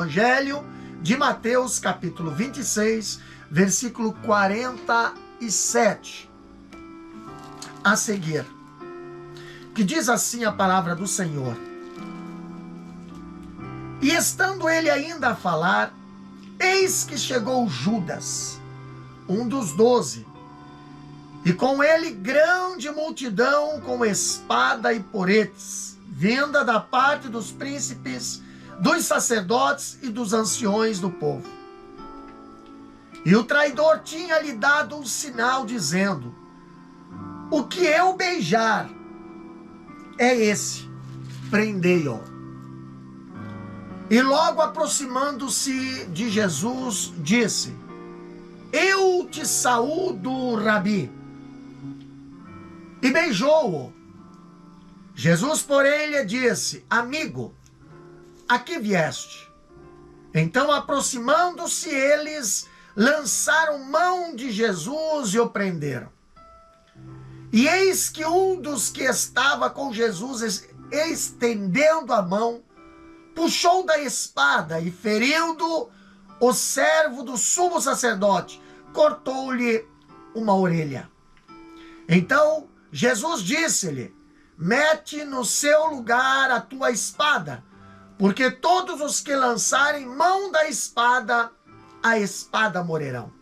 Evangelho de Mateus, capítulo 26, versículo 47. A seguir, que diz assim a palavra do Senhor: E estando ele ainda a falar, eis que chegou Judas, um dos 12, e com ele grande multidão com espada e poretes, vinda da parte dos príncipes, dos sacerdotes e dos anciões do povo. E o traidor tinha-lhe dado um sinal, dizendo: O que eu beijar é esse, prendei-o. E logo aproximando-se de Jesus, disse: Eu te saúdo, Rabi. E beijou-o. Jesus, porém, lhe disse: Amigo, a que vieste? Então, aproximando-se, eles lançaram mão de Jesus e o prenderam. E eis que um dos que estava com Jesus, estendendo a mão, puxou da espada e, ferindo o servo do sumo sacerdote, cortou-lhe uma orelha. Então Jesus disse-lhe: Mete no seu lugar a tua espada, porque todos os que lançarem mão da espada, a espada morrerão.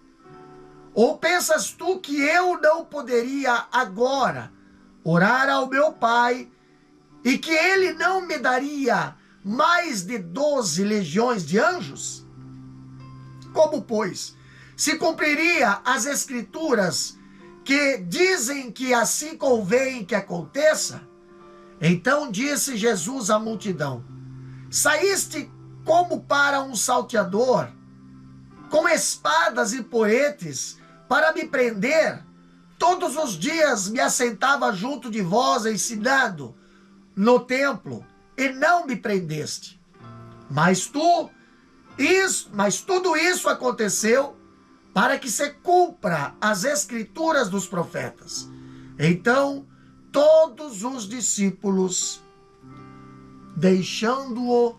Ou pensas tu que eu não poderia agora orar ao meu Pai, e que ele não me daria mais de 12 legiões de anjos? Como, pois, se cumpriria as escrituras que dizem que assim convém que aconteça? Então disse Jesus à multidão: Saíste como para um salteador, com espadas e poetes, para me prender? Todos os dias me assentava junto de vós, ensinando no templo, e não me prendeste. Mas tudo isso aconteceu para que se cumpra as escrituras dos profetas. Então todos os discípulos, deixando-o,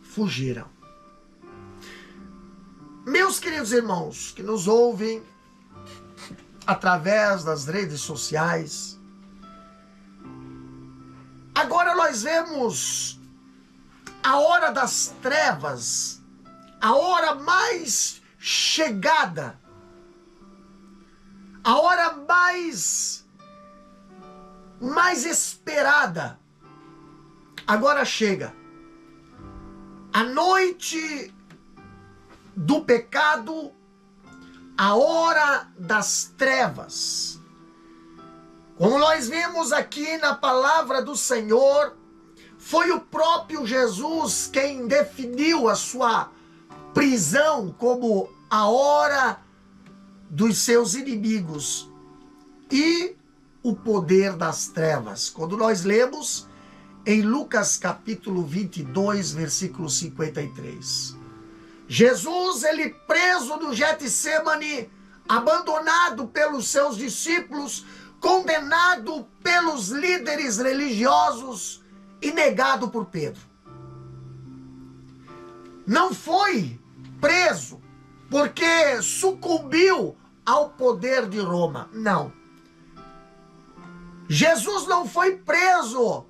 fugiram. Meus queridos irmãos que nos ouvem através das redes sociais, agora nós vemos a hora das trevas, a hora mais chegada, a hora mais esperada, agora chega. A noite do pecado, a hora das trevas. Como nós vimos aqui na palavra do Senhor, foi o próprio Jesus quem definiu a sua prisão como a hora dos seus inimigos e o poder das trevas. Quando nós lemos em Lucas capítulo 22, versículo 53. Jesus, ele preso no Getsemane, abandonado pelos seus discípulos, condenado pelos líderes religiosos e negado por Pedro. Não foi preso porque sucumbiu ao poder de Roma. Não. Jesus não foi preso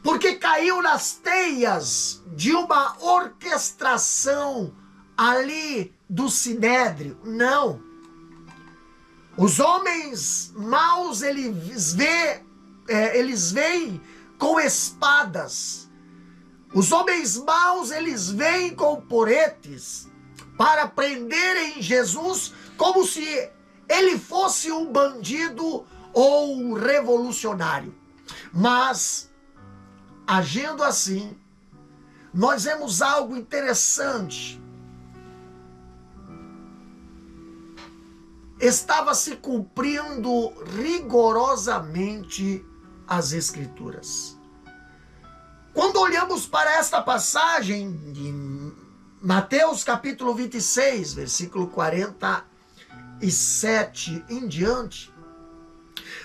porque caiu nas teias de uma orquestração ali do Sinédrio. Não. Os homens maus, eles vêm com espadas. Os homens maus, eles vêm com poretes para prenderem Jesus como se ele fosse um bandido ou um revolucionário. Mas, agindo assim, nós vemos algo interessante. Estava se cumprindo rigorosamente as Escrituras. Quando olhamos para esta passagem de Mateus capítulo 26, versículo 47 em diante,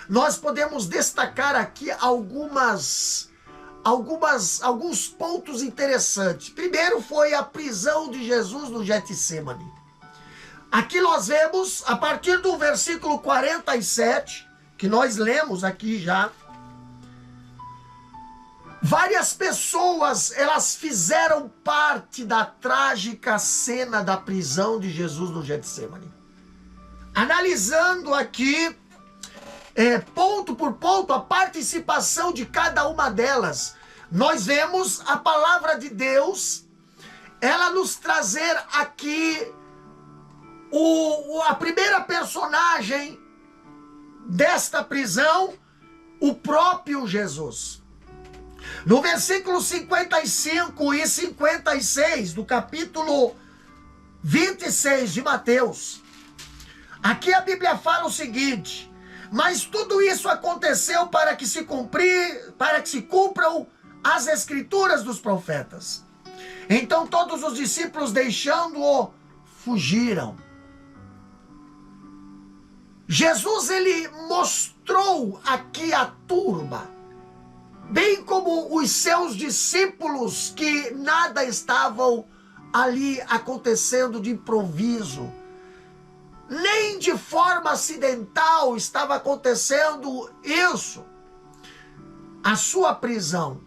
nós podemos destacar aqui algumas alguns pontos interessantes. Primeiro foi a prisão de Jesus no Getsemane. Aqui nós vemos, a partir do versículo 47, que nós lemos aqui já, várias pessoas, elas fizeram parte da trágica cena da prisão de Jesus no Getsemane. Analisando aqui, ponto por ponto, a participação de cada uma delas, nós vemos a palavra de Deus, ela nos trazer aqui a primeira personagem desta prisão, o próprio Jesus. No versículo 55 e 56 do capítulo 26 de Mateus, aqui a Bíblia fala o seguinte: mas tudo isso aconteceu para que se cumpram as escrituras dos profetas. Então todos os discípulos, deixando-o, fugiram. Jesus, ele mostrou aqui a turma, bem como os seus discípulos, que nada estavam ali acontecendo de improviso, nem de forma acidental estava acontecendo isso, a sua prisão,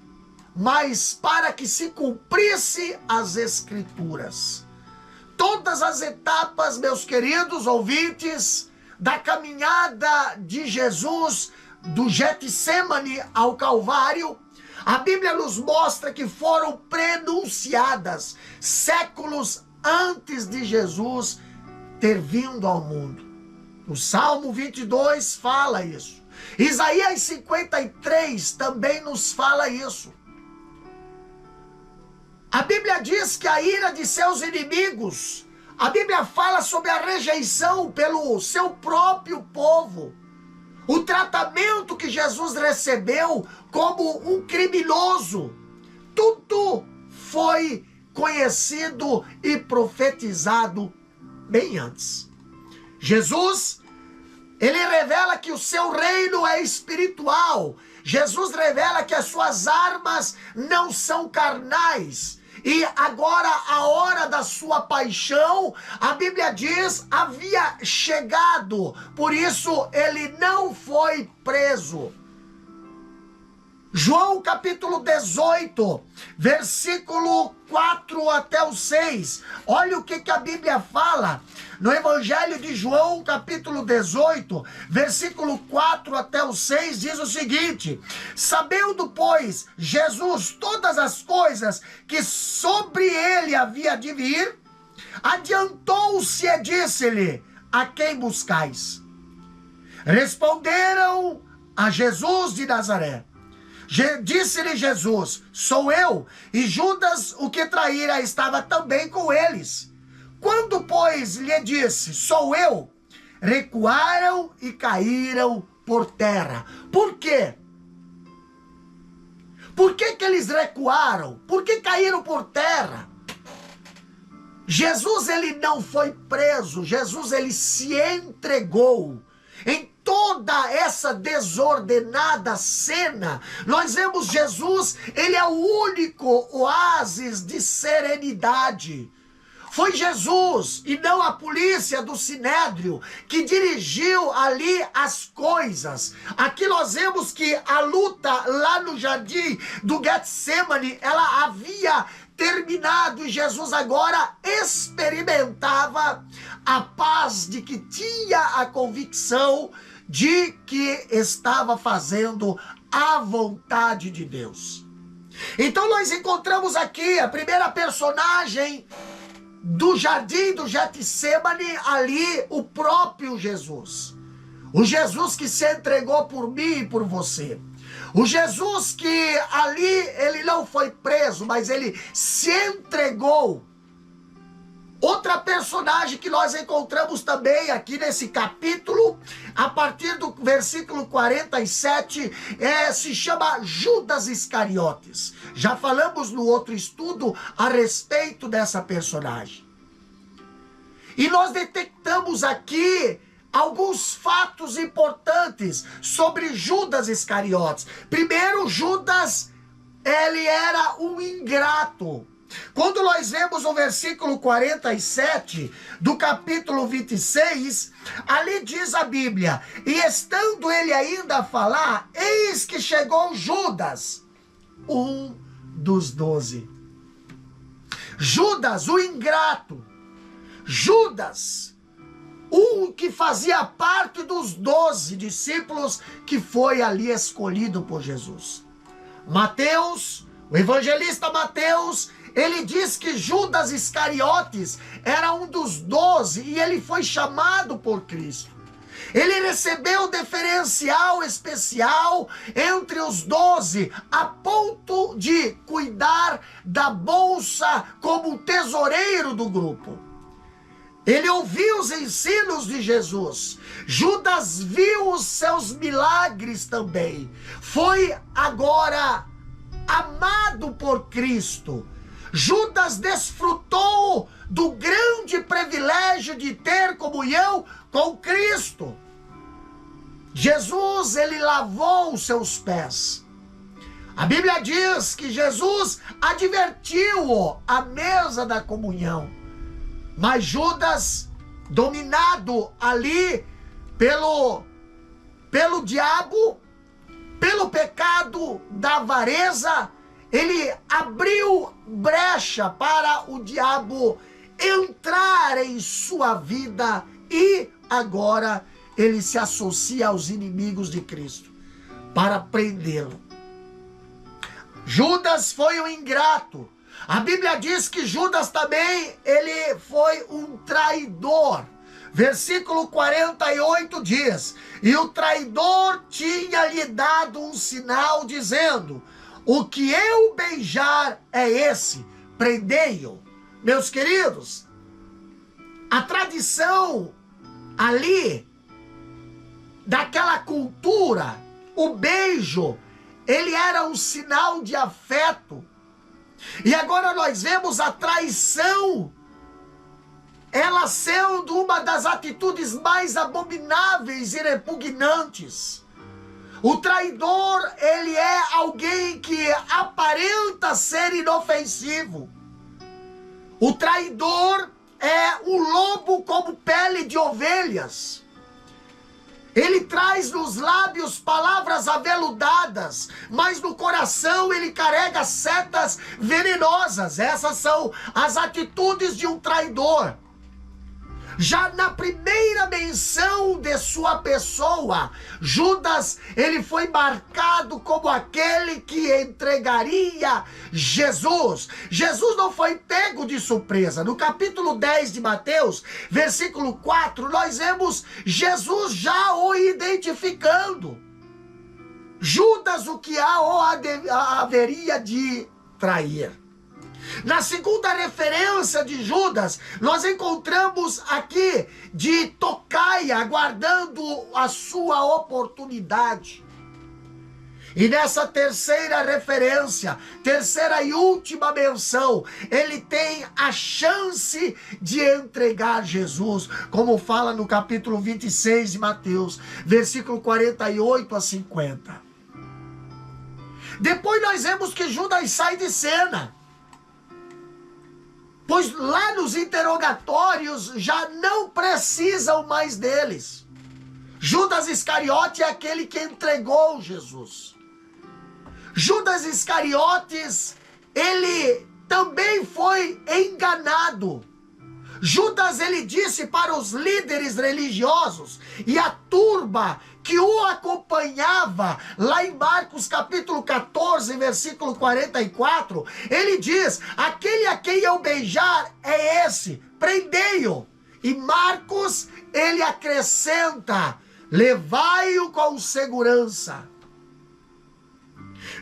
mas para que se cumprisse as escrituras. Todas as etapas, meus queridos ouvintes, da caminhada de Jesus do Getsemane ao Calvário, a Bíblia nos mostra que foram prenunciadas séculos antes de Jesus ter vindo ao mundo. O Salmo 22 fala isso. Isaías 53 também nos fala isso. A Bíblia diz que a ira de seus inimigos, a Bíblia fala sobre a rejeição pelo seu próprio povo, o tratamento que Jesus recebeu como um criminoso. Tudo foi conhecido e profetizado bem antes. Jesus, ele revela que o seu reino é espiritual. Jesus revela que as suas armas não são carnais. E agora, a hora da sua paixão, a Bíblia diz, havia chegado. Por isso, ele não foi preso. João capítulo 18, versículo 4 até o 6. Olha o que a Bíblia fala. No Evangelho de João, capítulo 18, versículo 4 até o 6, diz o seguinte: sabendo, pois, Jesus todas as coisas que sobre ele havia de vir, adiantou-se e disse-lhe: a quem buscais? Responderam a Jesus de Nazaré. Disse-lhe Jesus: sou eu. E Judas, o que traíra, estava também com eles. Quando, pois, lhe disse: sou eu, recuaram e caíram por terra. Por quê? Por que eles recuaram? Por que caíram por terra? Jesus, ele não foi preso. Jesus, ele se entregou. Em toda essa desordenada cena, nós vemos Jesus, ele é o único oásis de serenidade. Foi Jesus e não a polícia do Sinédrio que dirigiu ali as coisas. Aqui nós vemos que a luta lá no jardim do Getsemane, ela havia terminado e Jesus agora experimentava a paz de que tinha a convicção de que estava fazendo a vontade de Deus. Então nós encontramos aqui a primeira personagem do jardim do Getsemane, ali o próprio Jesus. O Jesus que se entregou por mim e por você. O Jesus que ali, ele não foi preso, mas ele se entregou. Outra personagem que nós encontramos também aqui nesse capítulo, a partir do versículo 47, se chama Judas Iscariotes. Já falamos no outro estudo a respeito dessa personagem. E nós detectamos aqui alguns fatos importantes sobre Judas Iscariotes. Primeiro, Judas ele era um ingrato. Quando nós vemos o versículo 47 do capítulo 26, ali diz a Bíblia: e estando ele ainda a falar, eis que chegou Judas, um dos 12. Judas, o ingrato. Judas, um que fazia parte dos 12 discípulos que foi ali escolhido por Jesus. Mateus, o evangelista Mateus, ele diz que Judas Iscariotes era um dos 12 e ele foi chamado por Cristo. Ele recebeu diferencial especial entre os 12, a ponto de cuidar da bolsa como tesoureiro do grupo. Ele ouviu os ensinos de Jesus. Judas viu os seus milagres também. Foi agora amado por Cristo. Judas desfrutou do grande privilégio de ter comunhão com Cristo. Jesus, ele lavou os seus pés. A Bíblia diz que Jesus advertiu-o à mesa da comunhão. Mas Judas, dominado ali pelo diabo, pelo pecado da avareza, ele abriu brecha para o diabo entrar em sua vida e agora ele se associa aos inimigos de Cristo para prendê-lo. Judas foi um ingrato. A Bíblia diz que Judas também, ele foi um traidor. Versículo 48 diz: e o traidor tinha lhe dado um sinal dizendo: o que eu beijar é esse, prendei-o. Meus queridos, a tradição ali, daquela cultura, o beijo, ele era um sinal de afeto. E agora nós vemos a traição, ela sendo uma das atitudes mais abomináveis e repugnantes. O traidor, ele é alguém que aparenta ser inofensivo. O traidor é um lobo como pele de ovelhas. Ele traz nos lábios palavras aveludadas, mas no coração ele carrega setas venenosas. Essas são as atitudes de um traidor. Já na primeira menção de sua pessoa, Judas, ele foi marcado como aquele que entregaria Jesus. Jesus não foi pego de surpresa. No capítulo 10 de Mateus, versículo 4, nós vemos Jesus já o identificando. Judas, o que haveria de trair. Na segunda referência de Judas, nós encontramos aqui de tocaia, aguardando a sua oportunidade. E nessa terceira referência, terceira e última menção, ele tem a chance de entregar Jesus, como fala no capítulo 26 de Mateus, versículo 48 a 50. Depois nós vemos que Judas sai de cena. Pois lá nos interrogatórios já não precisam mais deles. Judas Iscariote é aquele que entregou Jesus. Judas Iscariotes, ele também foi enganado. Judas, ele disse para os líderes religiosos e a turba que o acompanhava, lá em Marcos capítulo 14, versículo 44, ele diz: aquele a quem eu beijar é esse, prendei-o. E Marcos, ele acrescenta: levai-o com segurança.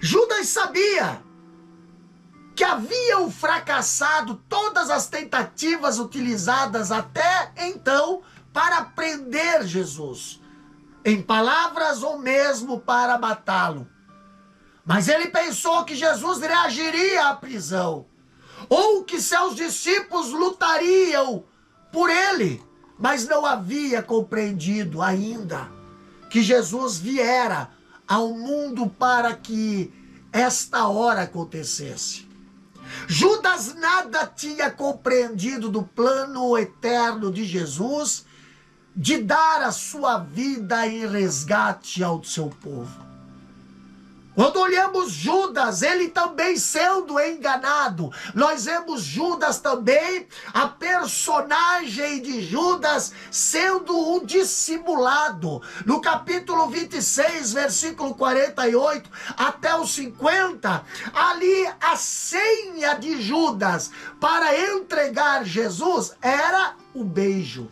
Judas sabia que haviam fracassado todas as tentativas utilizadas até então para prender Jesus, em palavras ou mesmo para matá-lo. Mas ele pensou que Jesus reagiria à prisão, ou que seus discípulos lutariam por ele, mas não havia compreendido ainda que Jesus viera ao mundo para que esta hora acontecesse. Judas nada tinha compreendido do plano eterno de Jesus de dar a sua vida em resgate ao seu povo. Quando olhamos Judas, ele também sendo enganado, nós vemos Judas também, a personagem de Judas sendo um dissimulado. No capítulo 26, versículo 48 até o 50, ali a senha de Judas para entregar Jesus era o beijo.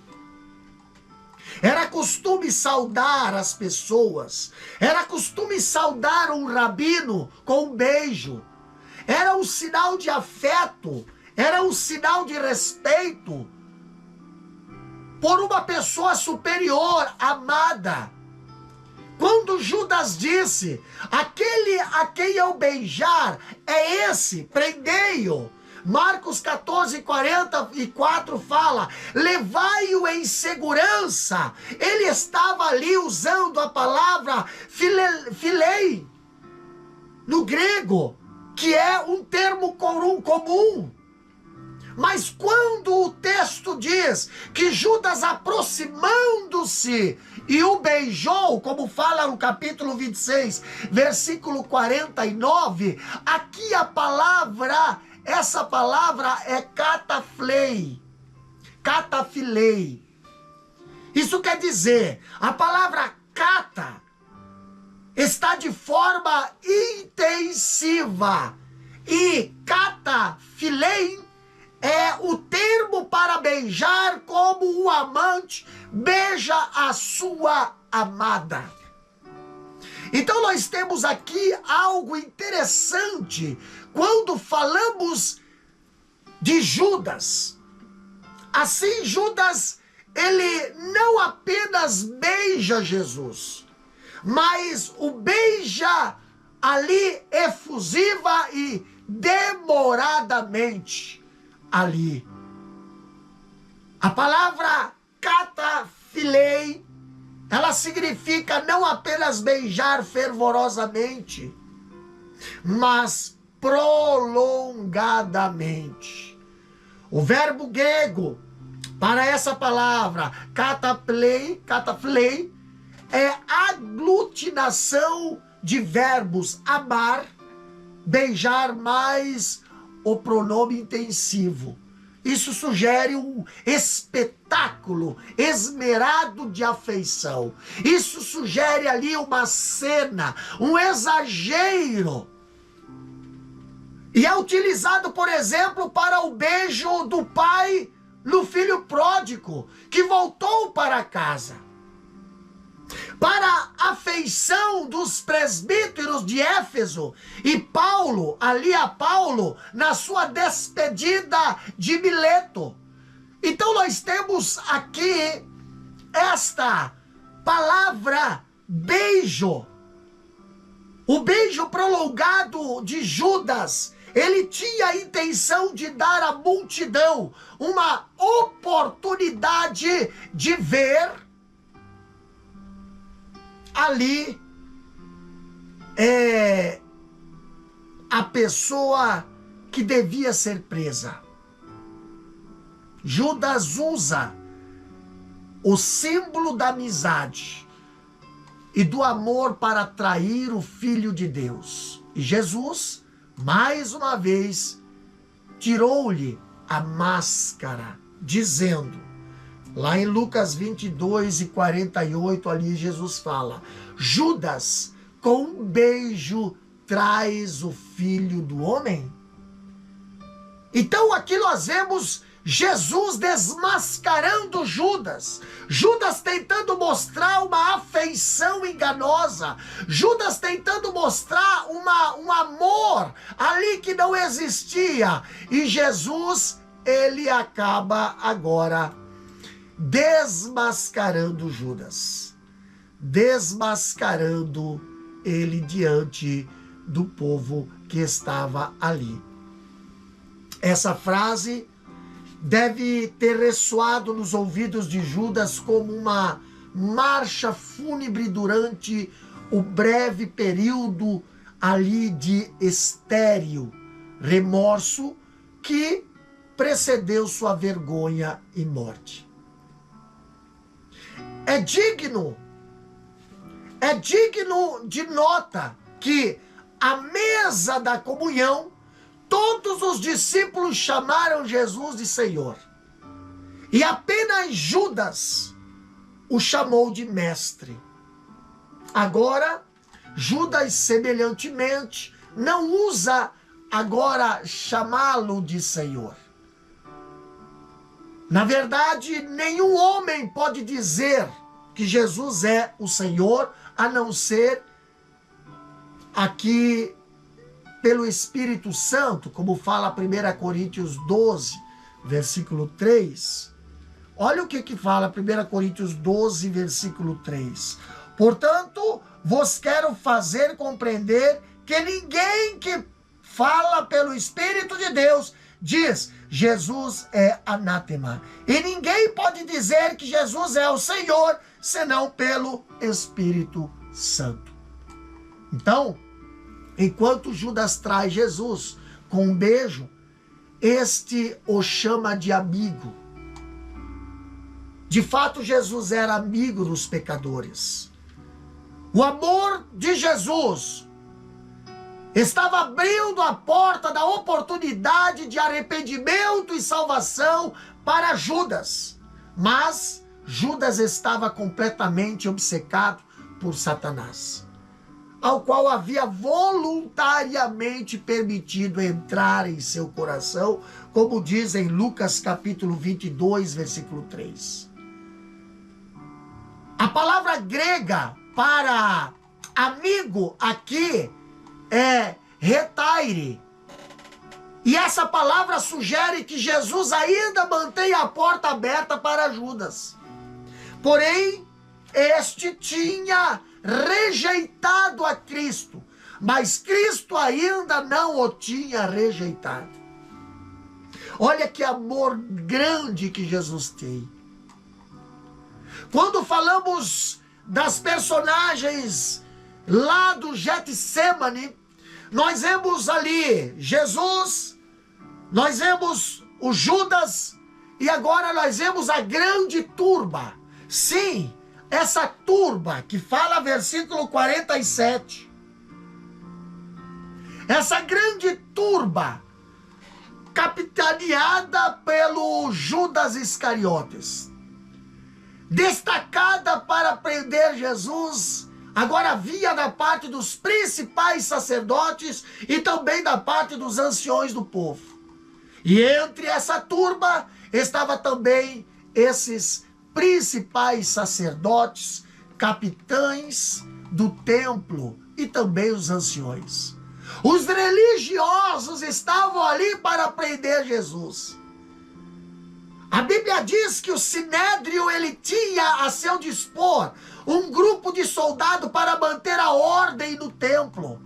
Era costume saudar as pessoas. Era costume saudar um rabino com um beijo. Era um sinal de afeto. Era um sinal de respeito por uma pessoa superior, amada. Quando Judas disse, aquele a quem eu beijar é esse, prendei-o. Marcos 14, 44 fala, levai-o em segurança. Ele estava ali usando a palavra filei, no grego, que é um termo comum. Mas quando o texto diz que Judas aproximando-se e o beijou, como fala no capítulo 26, versículo 49, aqui essa palavra é catafilei. Isso quer dizer, a palavra cata está de forma intensiva. E catafilei é o termo para beijar como um amante beija a sua amada. Então nós temos aqui algo interessante quando falamos de Judas. Assim, Judas, ele não apenas beija Jesus, mas o beija ali efusiva e demoradamente ali. A palavra catafilei, ela significa não apenas beijar fervorosamente, mas prolongadamente. O verbo grego para essa palavra catafilei é aglutinação de verbos amar, beijar mais o pronome intensivo. Isso sugere um espetáculo esmerado de afeição. Isso sugere ali uma cena, um exagero. E é utilizado, por exemplo, para o beijo do pai no filho pródigo, que voltou para casa. Para a afeição dos presbíteros de Éfeso e Paulo, ali a Paulo, na sua despedida de Mileto. Então nós temos aqui esta palavra beijo. O beijo prolongado de Judas, ele tinha a intenção de dar à multidão uma oportunidade de ver ali a pessoa que devia ser presa. Judas usa o símbolo da amizade e do amor para atrair o Filho de Deus. E Jesus, mais uma vez, tirou-lhe a máscara, dizendo, lá em Lucas 22 e 48, ali Jesus fala, Judas, com um beijo, traz o Filho do Homem? Então aqui nós vemos Jesus desmascarando Judas. Judas tentando mostrar uma afeição enganosa. Judas tentando mostrar um amor ali que não existia. E Jesus, ele acaba agora desmascarando Judas. Desmascarando ele diante do povo que estava ali. Essa frase deve ter ressoado nos ouvidos de Judas como uma marcha fúnebre durante o breve período ali de estéril remorso que precedeu sua vergonha e morte. É digno de nota que à mesa da comunhão todos os discípulos chamaram Jesus de Senhor. E apenas Judas o chamou de mestre. Agora, Judas, semelhantemente, não usa agora chamá-lo de Senhor. Na verdade, nenhum homem pode dizer que Jesus é o Senhor, a não ser aqui pelo Espírito Santo, como fala 1 Coríntios 12, versículo 3. Olha o que fala 1 Coríntios 12, versículo 3. Portanto, vos quero fazer compreender que ninguém que fala pelo Espírito de Deus diz, Jesus é anátema. E ninguém pode dizer que Jesus é o Senhor, senão pelo Espírito Santo. Então, enquanto Judas traz Jesus com um beijo, este o chama de amigo. De fato, Jesus era amigo dos pecadores. O amor de Jesus estava abrindo a porta da oportunidade de arrependimento e salvação para Judas. Mas Judas estava completamente obcecado por Satanás, ao qual havia voluntariamente permitido entrar em seu coração, como diz em Lucas capítulo 22, versículo 3. A palavra grega para amigo aqui é retaire. E essa palavra sugere que Jesus ainda mantém a porta aberta para Judas. Porém, este tinha rejeitado a Cristo, mas Cristo ainda não o tinha rejeitado. Olha que amor grande que Jesus tem. Quando falamos das personagens lá do Getsemane, nós vemos ali Jesus, nós vemos o Judas e agora nós vemos a grande turba. Sim, essa turba que fala versículo 47. Essa grande turba capitaneada pelo Judas Iscariotes, destacada para prender Jesus, agora havia da parte dos principais sacerdotes e também da parte dos anciões do povo. E entre essa turba estava também esses principais sacerdotes, capitães do templo e também os anciões. Os religiosos estavam ali para prender Jesus. A Bíblia diz que o Sinédrio ele tinha a seu dispor um grupo de soldados para manter a ordem no templo.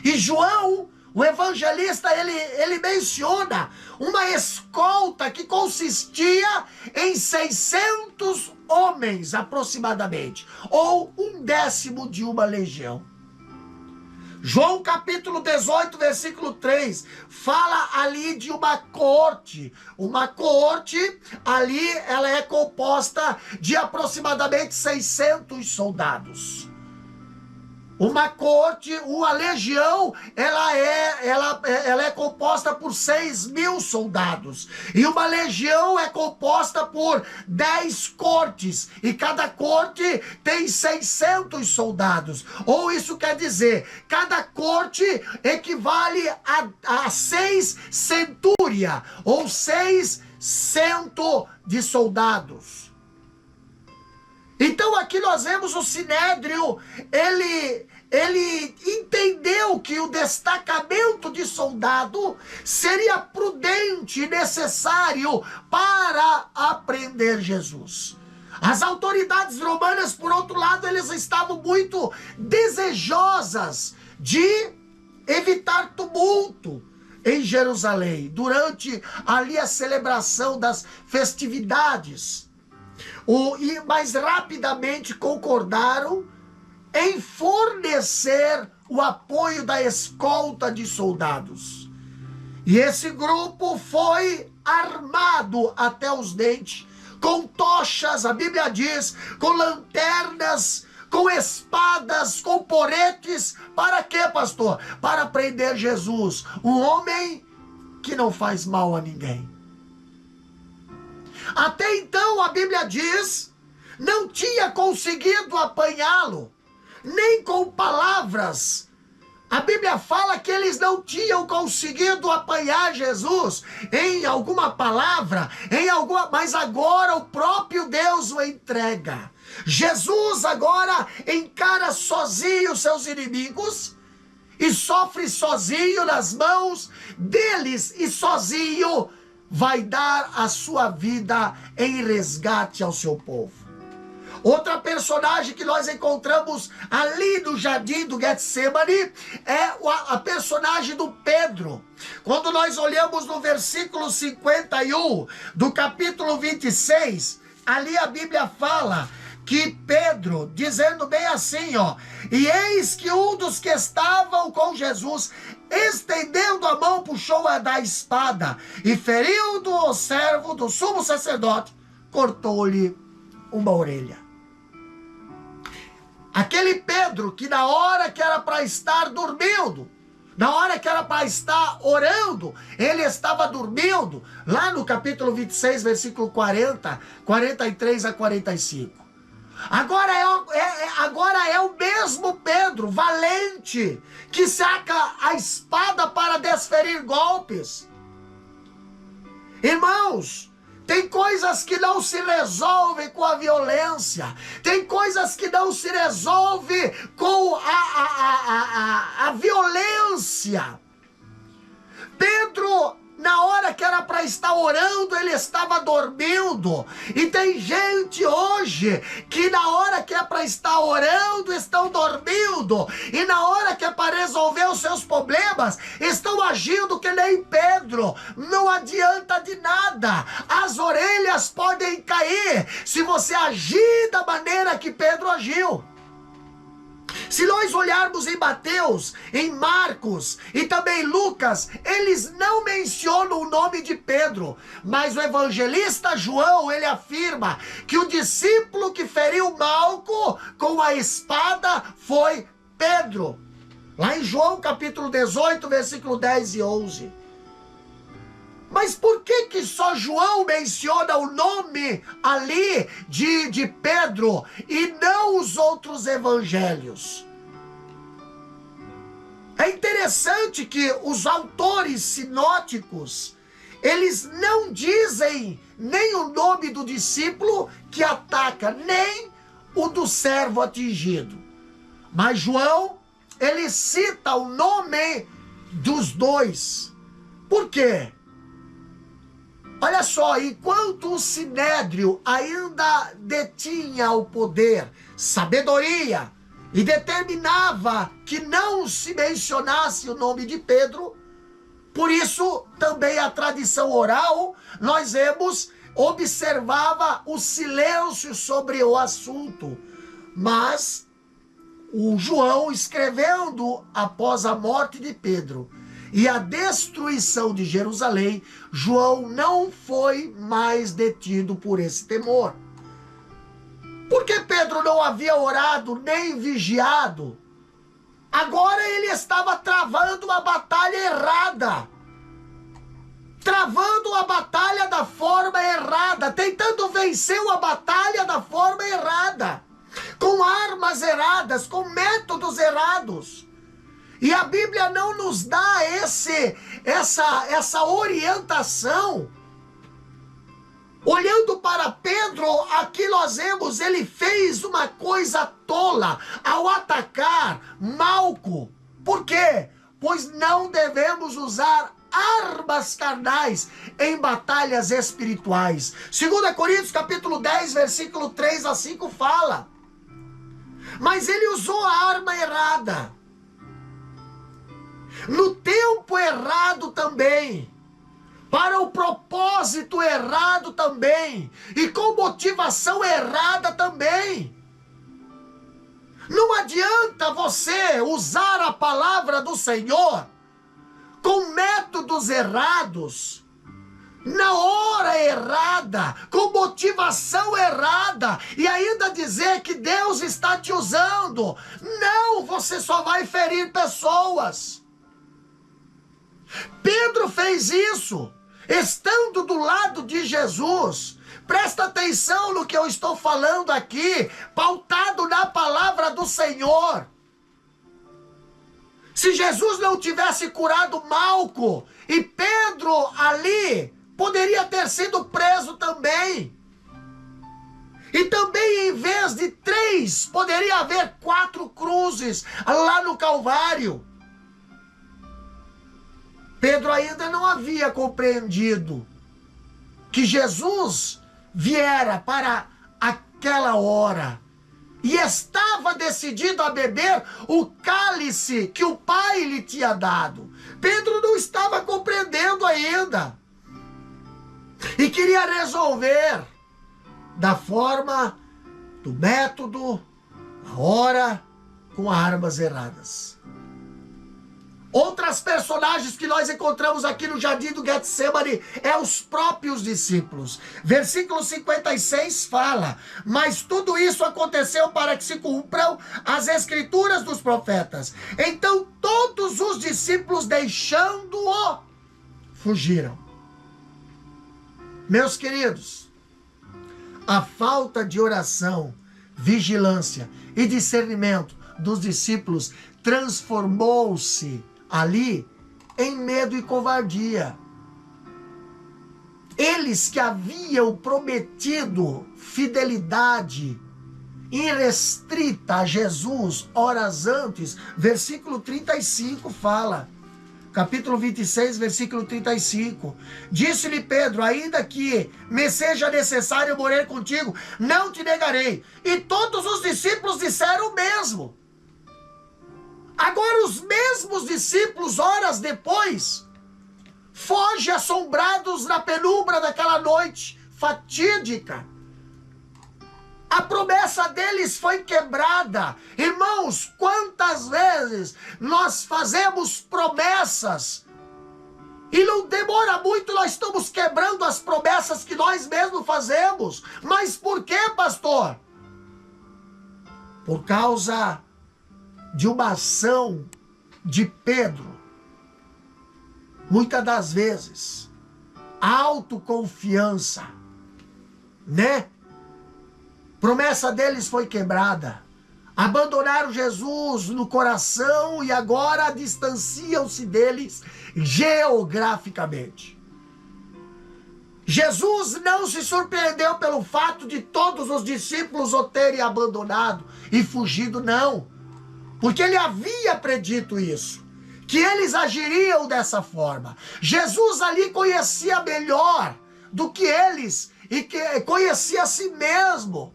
E João, o evangelista, ele menciona uma escolta que consistia em 600 homens aproximadamente, ou 1/10 de uma legião. João capítulo 18, versículo 3, fala ali de uma corte. Uma corte, ali, ela é composta de aproximadamente 600 soldados. Uma corte, uma legião, ela é composta por 6.000 soldados. E uma legião é composta por 10 cortes. E cada corte tem 600 soldados. Ou isso quer dizer, cada corte equivale a 6 centúria, ou 600 de soldados. Então aqui nós vemos o Sinédrio, ele entendeu que o destacamento de soldado seria prudente e necessário para apreender Jesus. As autoridades romanas, por outro lado, eles estavam muito desejosas de evitar tumulto em Jerusalém, durante ali a celebração das festividades. E mais rapidamente concordaram em fornecer o apoio da escolta de soldados. E esse grupo foi armado até os dentes, com tochas, a Bíblia diz, com lanternas, com espadas, com poretes. Para quê, pastor? Para prender Jesus, um homem que não faz mal a ninguém. Até então, a Bíblia diz, não tinha conseguido apanhá-lo, nem com palavras. A Bíblia fala que eles não tinham conseguido apanhar Jesus em alguma palavra, mas agora o próprio Deus o entrega. Jesus agora encara sozinho seus inimigos e sofre sozinho nas mãos deles e sozinho vai dar a sua vida em resgate ao seu povo. Outra personagem que nós encontramos ali no jardim do Getsemane é a personagem do Pedro. Quando nós olhamos no versículo 51 do capítulo 26, ali a Bíblia fala que Pedro, dizendo bem assim, e eis que um dos que estavam com Jesus, estendendo a mão, puxou-a da espada e ferindo o servo do sumo sacerdote, cortou-lhe uma orelha. Aquele Pedro que na hora que era para estar dormindo, na hora que era para estar orando, ele estava dormindo, lá no capítulo 26, versículo 40, 43 a 45. Agora é o mesmo Pedro, valente, que saca a espada para desferir golpes. Irmãos, tem coisas que não se resolvem com a violência. Tem coisas que não se resolvem com a violência. Pedro, na hora que era para estar orando, ele estava dormindo. E tem gente hoje que na hora que é para estar orando, estão dormindo. E na hora que é para resolver os seus problemas, estão agindo que nem Pedro. Não adianta de nada. As orelhas podem cair se você agir da maneira que Pedro agiu. Se nós olharmos em Mateus, em Marcos e também Lucas, eles não mencionam o nome de Pedro, mas o evangelista João, ele afirma que o discípulo que feriu Malco com a espada foi Pedro. Lá em João capítulo 18, versículo 10 e 11. Mas por que só João menciona o nome ali de Pedro e não os outros evangelhos? É interessante que os autores sinóticos, eles não dizem nem o nome do discípulo que ataca, nem o do servo atingido. Mas João, ele cita o nome dos dois. Por quê? Olha só, enquanto o Sinédrio ainda detinha o poder, sabedoria, e determinava que não se mencionasse o nome de Pedro, por isso também a tradição oral, nós vemos, observava o silêncio sobre o assunto. Mas o João, escrevendo após a morte de Pedro e a destruição de Jerusalém, João não foi mais detido por esse temor. Porque Pedro não havia orado nem vigiado. Agora ele estava travando uma batalha errada. Travando a batalha da forma errada. Tentando vencer uma batalha da forma errada. Com armas erradas, com métodos errados. E a Bíblia não nos dá essa orientação. Olhando para Pedro, aqui nós vemos, ele fez uma coisa tola ao atacar Malco. Por quê? Pois não devemos usar armas carnais em batalhas espirituais. 2 Coríntios capítulo 10, versículo 3 a 5 fala. Mas ele usou a arma errada. No tempo errado também. Para o propósito errado também. E com motivação errada também. Não adianta você usar a palavra do Senhor com métodos errados, na hora errada, com motivação errada, e ainda dizer que Deus está te usando. Não, você só vai ferir pessoas. Pedro fez isso, estando do lado de Jesus. Presta atenção no que eu estou falando aqui, pautado na palavra do Senhor. Se Jesus não tivesse curado Malco, e Pedro ali poderia ter sido preso também. E também, em vez de 3, poderia haver 4 cruzes lá no Calvário. Pedro ainda não havia compreendido que Jesus viera para aquela hora e estava decidido a beber o cálice que o Pai lhe tinha dado. Pedro não estava compreendendo ainda e queria resolver da forma, do método, na hora, com armas erradas. Outras personagens que nós encontramos aqui no jardim do Getsemane é os próprios discípulos. Versículo 56 fala: mas tudo isso aconteceu para que se cumpram as escrituras dos profetas. Então todos os discípulos, deixando-o, fugiram. Meus queridos, a falta de oração, vigilância e discernimento dos discípulos transformou-se ali em medo e covardia. Eles que haviam prometido fidelidade irrestrita a Jesus horas antes, versículo 35 fala, capítulo 26, versículo 35, disse-lhe Pedro: ainda que me seja necessário morrer contigo, não te negarei. E todos os discípulos disseram o mesmo. Agora os mesmos discípulos, horas depois, fogem assombrados na penumbra daquela noite fatídica. A promessa deles foi quebrada. Irmãos, quantas vezes nós fazemos promessas e não demora muito, nós estamos quebrando as promessas que nós mesmos fazemos. Mas por quê, pastor? Por causa de uma ação de Pedro. Muitas das vezes, autoconfiança, né? Promessa deles foi quebrada. Abandonaram Jesus no coração e agora distanciam-se deles geograficamente. Jesus não se surpreendeu pelo fato de todos os discípulos o terem abandonado e fugido, não. Porque ele havia predito isso, que eles agiriam dessa forma. Jesus ali conhecia melhor do que eles e que conhecia a si mesmo.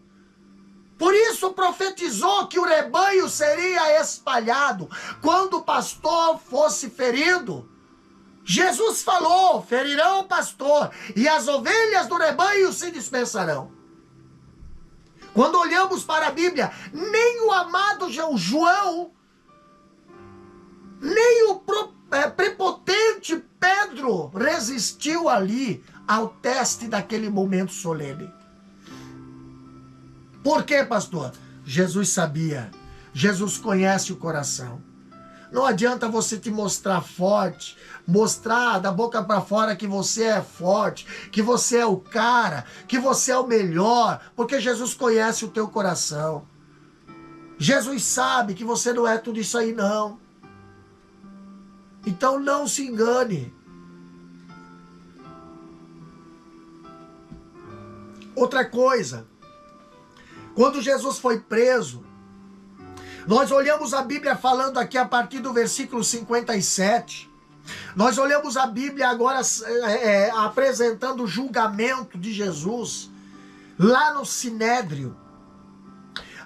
Por isso profetizou que o rebanho seria espalhado quando o pastor fosse ferido. Jesus falou: ferirão o pastor e as ovelhas do rebanho se dispersarão. Quando olhamos para a Bíblia, nem o amado João, nem o prepotente Pedro resistiu ali ao teste daquele momento solene. Por quê, pastor? Jesus sabia. Jesus conhece o coração. Não adianta você te mostrar forte, mostrar da boca para fora que você é forte, que você é o cara, que você é o melhor, porque Jesus conhece o teu coração. Jesus sabe que você não é tudo isso aí, não. Então não se engane. Outra coisa, quando Jesus foi preso, nós olhamos a Bíblia falando aqui a partir do versículo 57. Nós olhamos a Bíblia agora apresentando o julgamento de Jesus lá no Sinédrio.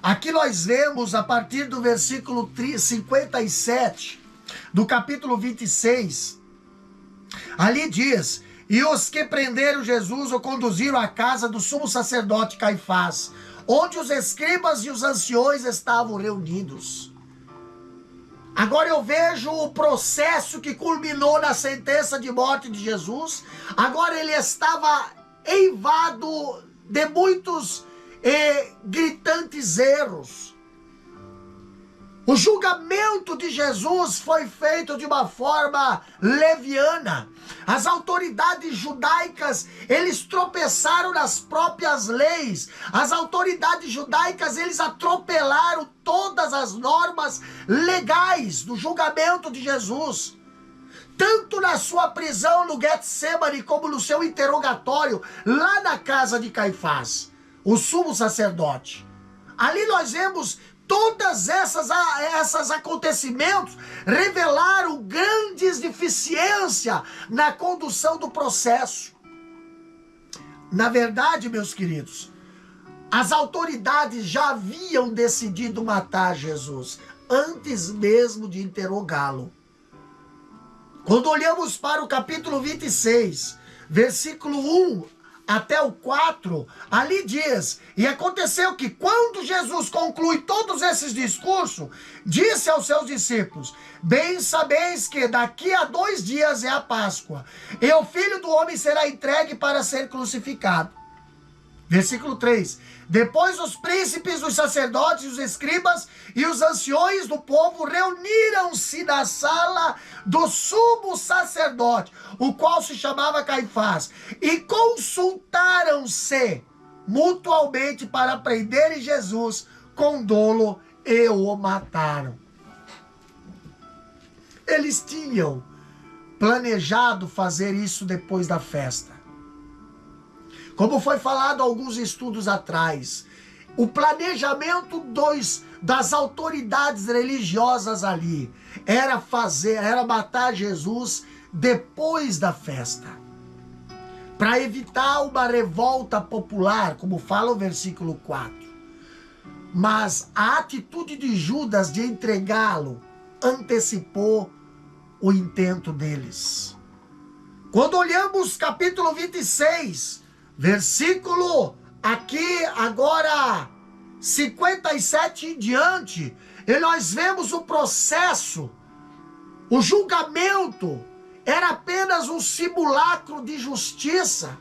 Aqui nós vemos a partir do versículo 57 do capítulo 26. Ali diz: e os que prenderam Jesus o conduziram à casa do sumo sacerdote Caifás, onde os escribas e os anciões estavam reunidos. Agora eu vejo o processo que culminou na sentença de morte de Jesus. Agora ele estava eivado de muitos e gritantes erros. O julgamento de Jesus foi feito de uma forma leviana. As autoridades judaicas, eles tropeçaram nas próprias leis. As autoridades judaicas, eles atropelaram todas as normas legais do julgamento de Jesus. Tanto na sua prisão no Getsemane, como no seu interrogatório lá na casa de Caifás, o sumo sacerdote. Ali nós vemos todas esses acontecimentos revelaram grandes deficiências na condução do processo. Na verdade, meus queridos, as autoridades já haviam decidido matar Jesus antes mesmo de interrogá-lo. Quando olhamos para o capítulo 26, versículo 1 até o 4, ali diz: e aconteceu que quando Jesus conclui todos esses discursos, disse aos seus discípulos: bem sabeis que daqui a 2 dias é a Páscoa, e o Filho do Homem será entregue para ser crucificado. Versículo 3, depois os príncipes, os sacerdotes, os escribas e os anciões do povo reuniram-se na sala do sumo sacerdote, o qual se chamava Caifás, e consultaram-se mutualmente para prenderem Jesus com dolo e o mataram. Eles tinham planejado fazer isso depois da festa. Como foi falado alguns estudos atrás, o planejamento das autoridades religiosas ali era matar Jesus depois da festa, para evitar uma revolta popular, como fala o versículo 4. Mas a atitude de Judas de entregá-lo antecipou o intento deles. Quando olhamos capítulo 26, versículo aqui agora 57 em diante, e nós vemos o processo. O julgamento era apenas um simulacro de justiça,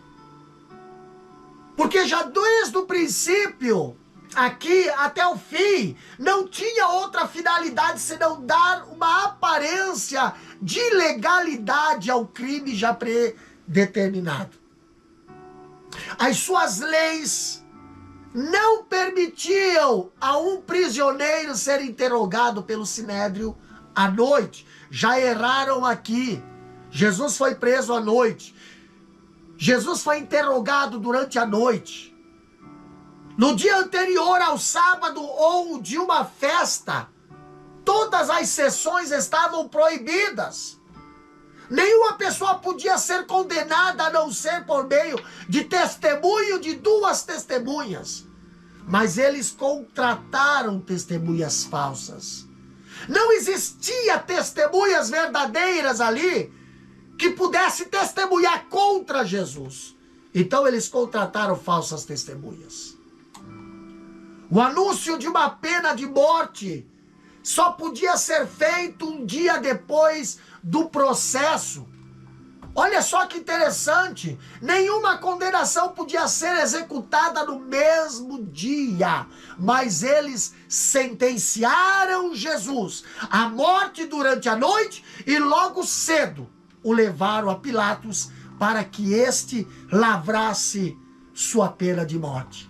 porque já desde o princípio, aqui até o fim, não tinha outra finalidade senão dar uma aparência de legalidade ao crime já predeterminado. As suas leis não permitiam a um prisioneiro ser interrogado pelo sinédrio à noite. Já erraram aqui. Jesus foi preso à noite. Jesus foi interrogado durante a noite. No dia anterior ao sábado ou de uma festa, todas as sessões estavam proibidas. Nenhuma pessoa podia ser condenada a não ser por meio de testemunho de 2 testemunhas. Mas eles contrataram testemunhas falsas. Não existia testemunhas verdadeiras ali que pudesse testemunhar contra Jesus. Então eles contrataram falsas testemunhas. O anúncio de uma pena de morte só podia ser feito um dia depois do processo. Olha só que interessante, nenhuma condenação podia ser executada no mesmo dia, mas eles sentenciaram Jesus à morte durante a noite e logo cedo o levaram a Pilatos para que este lavrasse sua pena de morte.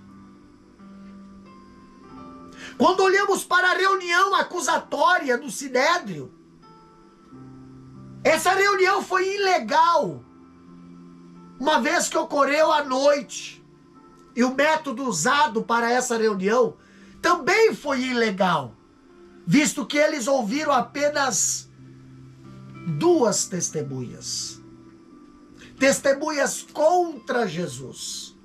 Quando olhamos para a reunião acusatória do Sinédrio, essa reunião foi ilegal, uma vez que ocorreu à noite, e o método usado para essa reunião também foi ilegal, visto que eles ouviram apenas 2 testemunhas, testemunhas contra Jesus,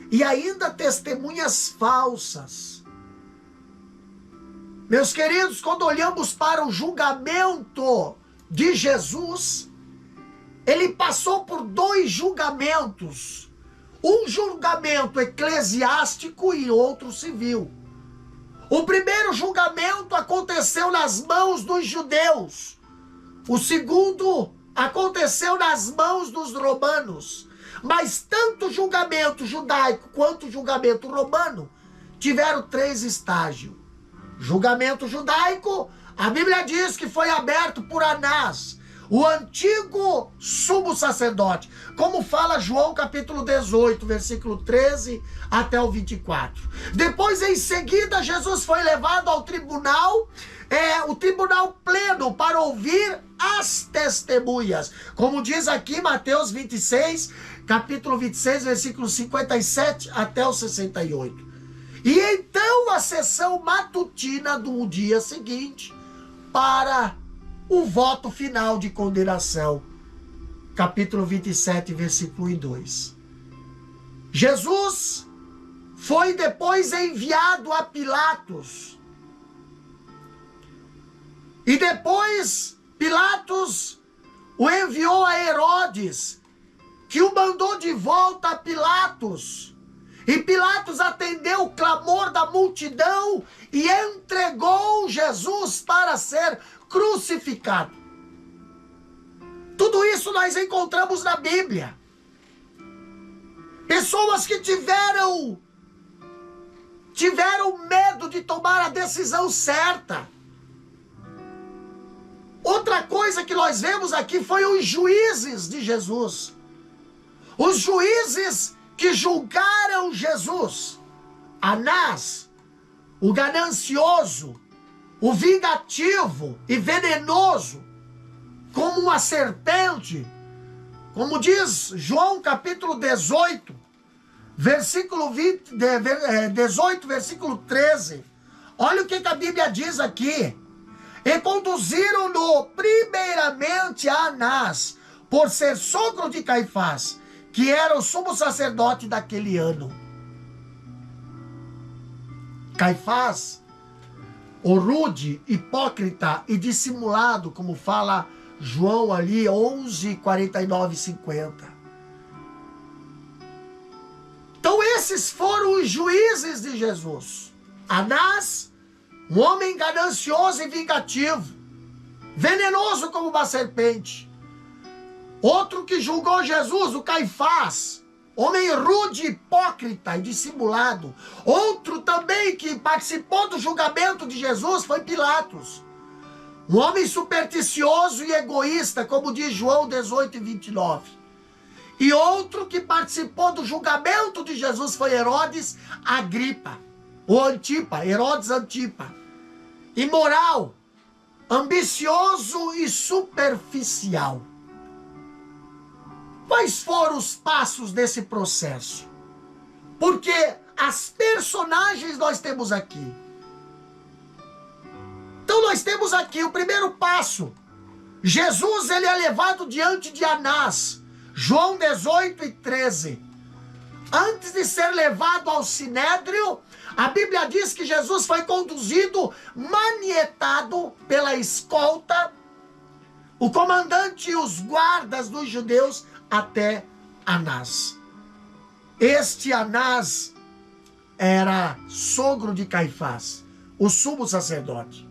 e ainda testemunhas falsas. Meus queridos, quando olhamos para o julgamento de Jesus, ele passou por 2 julgamentos. um julgamento eclesiástico e outro civil. O primeiro julgamento aconteceu nas mãos dos judeus. O segundo aconteceu nas mãos dos romanos. Mas tanto o julgamento judaico quanto o julgamento romano tiveram 3 estágios. Julgamento judaico, a Bíblia diz que foi aberto por Anás, o antigo sumo sacerdote, como fala João capítulo 18, versículo 13 até o 24. Depois, em seguida, Jesus foi levado ao tribunal, o tribunal pleno, para ouvir as testemunhas. Como diz aqui Mateus 26, capítulo 26, versículo 57 até o 68. E então a sessão matutina do dia seguinte para o voto final de condenação. Capítulo 27, versículo 2. Jesus foi depois enviado a Pilatos. E depois Pilatos o enviou a Herodes, que o mandou de volta a Pilatos. E Pilatos atendeu o clamor da multidão e entregou Jesus para ser crucificado. Tudo isso nós encontramos na Bíblia. Pessoas que tiveram medo de tomar a decisão certa. Outra coisa que nós vemos aqui foi os juízes de Jesus. Os juízes que julgaram Jesus. Anás, o ganancioso, o vingativo e venenoso, como uma serpente, como diz João capítulo 18, versículo 18, versículo 13. Olha o que a Bíblia diz aqui. E conduziram-no primeiramente a Anás, por ser sogro de Caifás, que era o sumo sacerdote daquele ano. Caifás, o rude, hipócrita e dissimulado, como fala João ali, 11, 49 e 50. Então esses foram os juízes de Jesus. Anás, um homem ganancioso e vingativo, venenoso como uma serpente. Outro que julgou Jesus, o Caifás, homem rude, hipócrita e dissimulado. Outro também que participou do julgamento de Jesus foi Pilatos. Um homem supersticioso e egoísta, como diz João 18 e 29. E outro que participou do julgamento de Jesus foi Herodes Agripa, ou Antipa, Herodes Antipa. Imoral, ambicioso e superficial. Quais foram os passos desse processo? Porque as personagens nós temos aqui. Então nós temos aqui o primeiro passo. Jesus, ele é levado diante de Anás. João 18 e 13. Antes de ser levado ao sinédrio, a Bíblia diz que Jesus foi conduzido, manietado pela escolta, o comandante e os guardas dos judeus, até Anás. Este Anás era sogro de Caifás, o sumo sacerdote.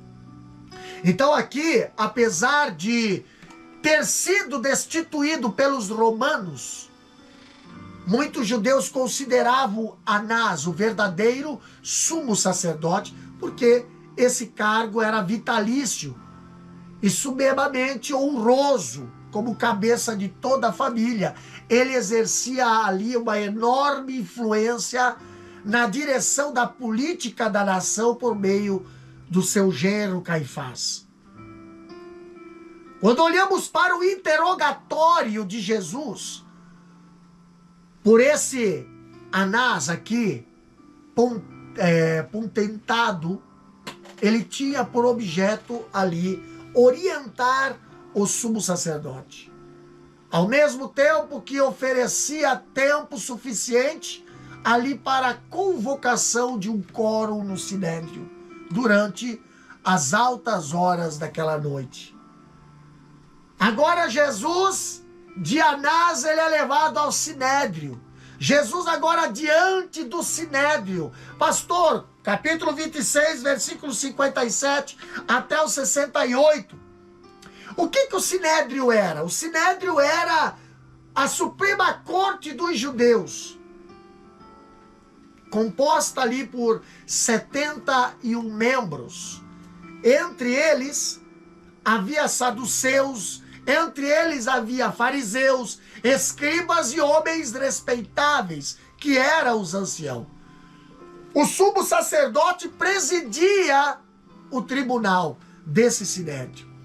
Então aqui, apesar de ter sido destituído pelos romanos, muitos judeus consideravam Anás o verdadeiro sumo sacerdote, porque esse cargo era vitalício e supremamente honroso, como cabeça de toda a família. Ele exercia ali uma enorme influência na direção da política da nação por meio do seu genro Caifás. Quando olhamos para o interrogatório de Jesus, por esse Anás aqui, potentado, ele tinha por objeto ali orientar o sumo sacerdote. Ao mesmo tempo que oferecia tempo suficiente ali para a convocação de um quórum no sinédrio, durante as altas horas daquela noite. Agora Jesus, de Anás, ele é levado ao sinédrio. Jesus agora diante do Sinédrio. Pastor, capítulo 26, versículo 57 até o 68. O que o Sinédrio era? O Sinédrio era a Suprema Corte dos Judeus, composta ali por 71 membros. Entre eles havia saduceus, entre eles havia fariseus, escribas e homens respeitáveis, que eram os anciãos. O sumo sacerdote presidia o tribunal desse Sinédrio.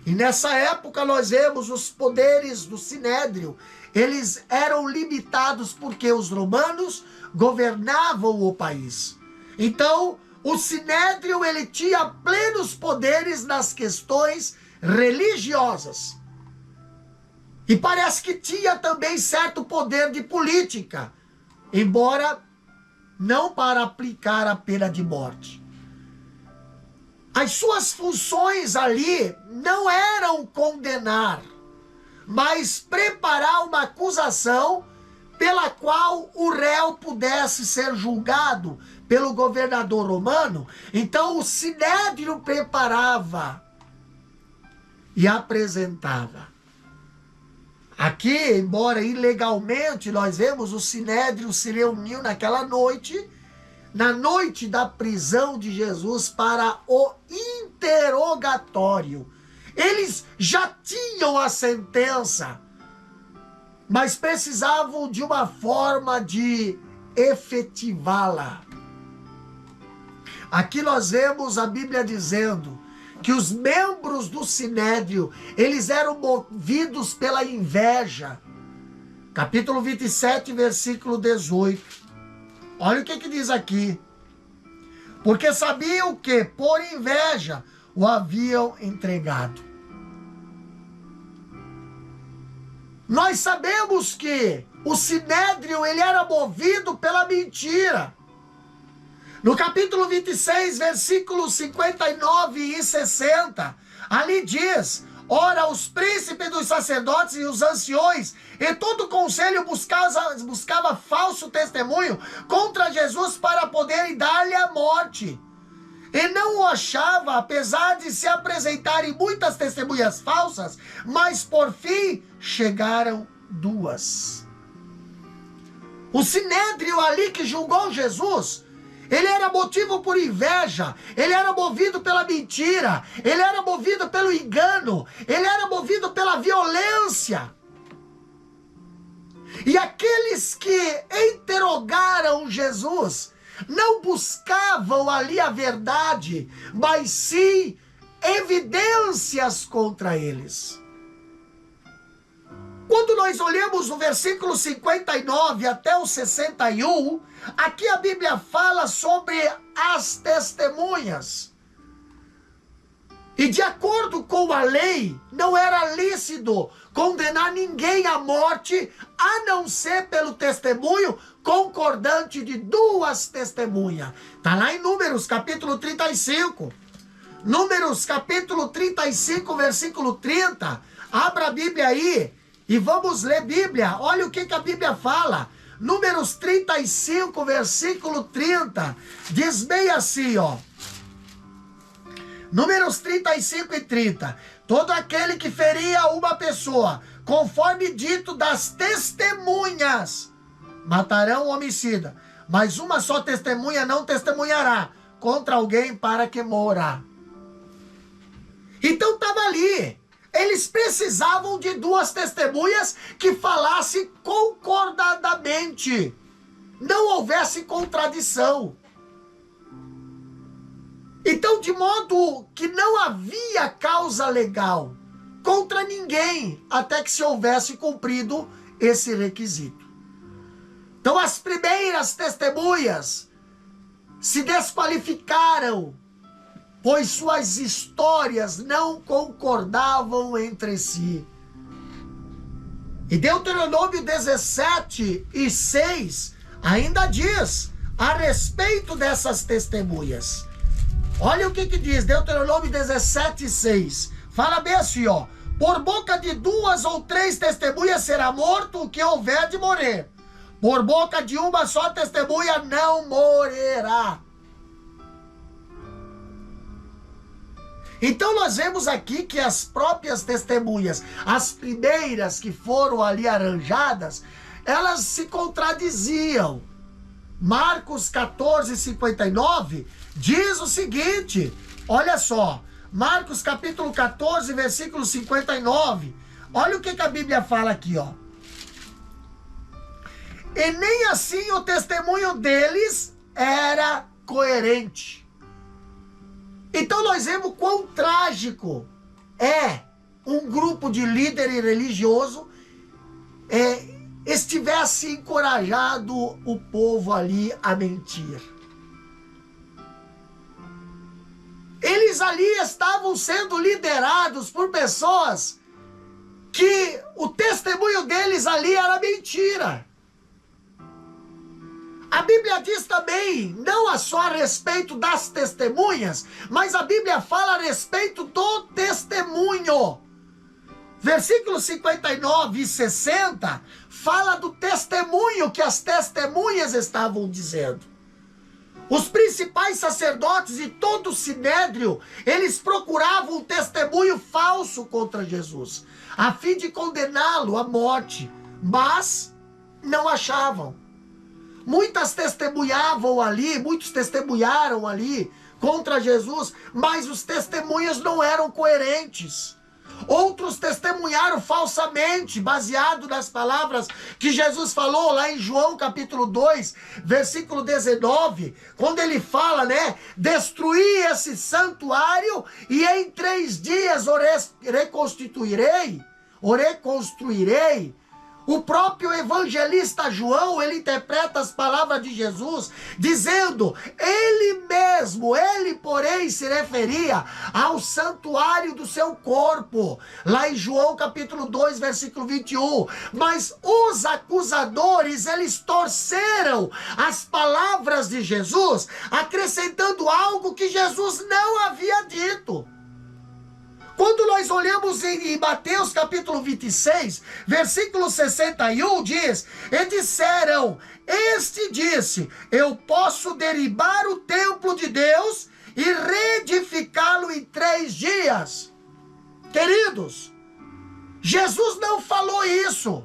E nessa época nós vemos os poderes do Sinédrio, eles eram limitados porque os romanos governavam o país. Então, o Sinédrio, ele tinha plenos poderes nas questões religiosas. E parece que tinha também certo poder de política, embora não para aplicar a pena de morte. As suas funções ali não eram condenar, mas preparar uma acusação pela qual o réu pudesse ser julgado pelo governador romano. Então o Sinédrio preparava e apresentava. Aqui, embora ilegalmente, nós vemos o Sinédrio se reuniu naquela noite, na noite da prisão de Jesus, para o interrogatório. Eles já tinham a sentença, mas precisavam de uma forma de efetivá-la. Aqui nós vemos a Bíblia dizendo que os membros do Sinédrio, eles eram movidos pela inveja. Capítulo 27, versículo 18. Olha o que diz aqui. Porque sabiam que, por inveja, o haviam entregado. Nós sabemos que o Sinédrio, ele era movido pela mentira. No capítulo 26, versículos 59 e 60, ali diz: ora, os príncipes dos sacerdotes e os anciões e todo o conselho buscava falso testemunho contra Jesus para poderem dar-lhe a morte. E não o achava, apesar de se apresentarem muitas testemunhas falsas, mas por fim chegaram 2. O Sinédrio ali que julgou Jesus, ele era motivo por inveja, ele era movido pela mentira, ele era movido pelo engano, ele era movido pela violência. E aqueles que interrogaram Jesus não buscavam ali a verdade, mas sim evidências contra eles. Quando nós olhamos o versículo 59 até o 61, aqui a Bíblia fala sobre as testemunhas. E de acordo com a lei, não era lícito condenar ninguém à morte, a não ser pelo testemunho concordante de 2 testemunhas. Está lá em Números, capítulo 35. Números, capítulo 35, versículo 30. Abra a Bíblia aí e vamos ler Bíblia. Olha o que a Bíblia fala. Números 35, versículo 30. Diz bem assim, ó. Números 35 e 30. Todo aquele que feria uma pessoa, conforme dito das testemunhas, matarão o homicida. Mas uma só testemunha não testemunhará contra alguém para que morra. Então estava ali. Eles precisavam de 2 testemunhas que falassem concordadamente. Não houvesse contradição. Então, de modo que não havia causa legal contra ninguém, até que se houvesse cumprido esse requisito. Então, as primeiras testemunhas se desqualificaram, pois suas histórias não concordavam entre si. E Deuteronômio 17 e 6 ainda diz a respeito dessas testemunhas. Olha o que diz Deuteronômio 17 e 6. Fala bem assim, ó. Por boca de 2 ou 3 testemunhas será morto o que houver de morrer. Por boca de uma só testemunha não morrerá. Então nós vemos aqui que as próprias testemunhas, as primeiras que foram ali arranjadas, elas se contradiziam. Marcos 14:59 diz o seguinte, olha só, Marcos capítulo 14, versículo 59, olha o que a Bíblia fala aqui, ó. E nem assim o testemunho deles era coerente. Então nós vemos quão trágico é um grupo de líder religioso estivesse encorajado o povo ali a mentir. Eles ali estavam sendo liderados por pessoas que o testemunho deles ali era mentira. A Bíblia diz também, não só a respeito das testemunhas, mas a Bíblia fala a respeito do testemunho. Versículos 59 e 60 fala do testemunho que as testemunhas estavam dizendo. Os principais sacerdotes e todo o sinédrio, eles procuravam um testemunho falso contra Jesus, a fim de condená-lo à morte, mas não achavam. Muitos testemunharam ali contra Jesus, mas os testemunhos não eram coerentes. Outros testemunharam falsamente, baseado nas palavras que Jesus falou lá em João capítulo 2, versículo 19, quando ele fala, destruí esse santuário e em 3 dias o reconstruirei. O próprio evangelista João, ele interpreta as palavras de Jesus, dizendo, ele porém se referia ao santuário do seu corpo, lá em João capítulo 2, versículo 21, mas os acusadores, eles torceram as palavras de Jesus, acrescentando algo que Jesus não havia dito. Quando nós olhamos em Mateus capítulo 26, versículo 61, diz, e disseram, este disse, eu posso derribar o templo de Deus e reedificá-lo em 3 dias. Queridos, Jesus não falou isso.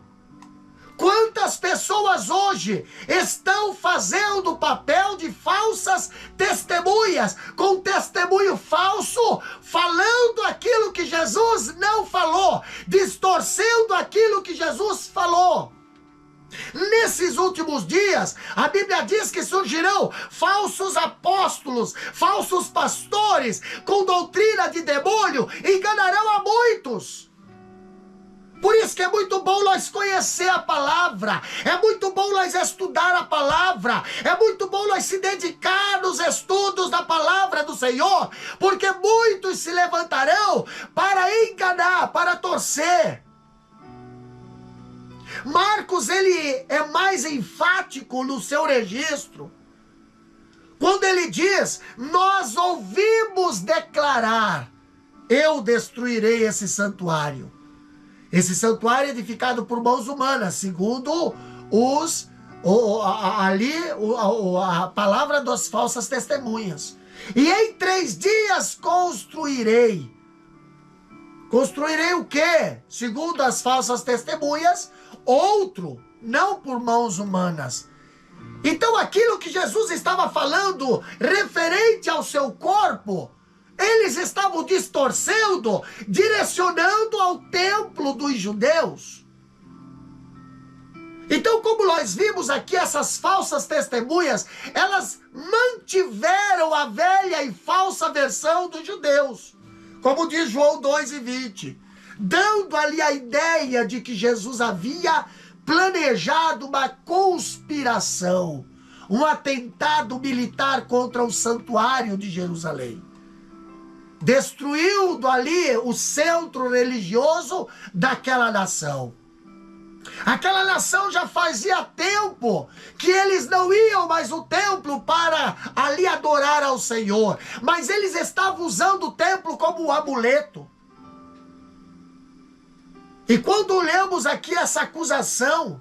Quantas pessoas hoje estão fazendo o papel de falsas testemunhas, com testemunho falso, falando aquilo que Jesus não falou, distorcendo aquilo que Jesus falou. Nesses últimos dias, a Bíblia diz que surgirão falsos apóstolos, falsos pastores, com doutrina de demônio, enganarão a muitos. Por isso que é muito bom nós conhecer a palavra, é muito bom nós estudar a palavra, é muito bom nós se dedicar nos estudos da palavra do Senhor, porque muitos se levantarão para enganar, para torcer. Marcos, ele é mais enfático no seu registro, quando ele diz, nós ouvimos declarar, eu destruirei esse santuário. Esse santuário é edificado por mãos humanas, segundo a palavra das falsas testemunhas. E em 3 dias construirei. Construirei o quê? Segundo as falsas testemunhas, outro, não por mãos humanas. Então aquilo que Jesus estava falando referente ao seu corpo, eles estavam distorcendo, direcionando ao templo dos judeus. Então, como nós vimos aqui, essas falsas testemunhas, elas mantiveram a velha e falsa versão dos judeus. Como diz João 2:20, dando ali a ideia de que Jesus havia planejado uma conspiração, um atentado militar contra o santuário de Jerusalém. Destruiu ali o centro religioso daquela nação. Aquela nação já fazia tempo que eles não iam mais no templo para ali adorar ao Senhor, mas eles estavam usando o templo como um amuleto. E quando olhamos aqui essa acusação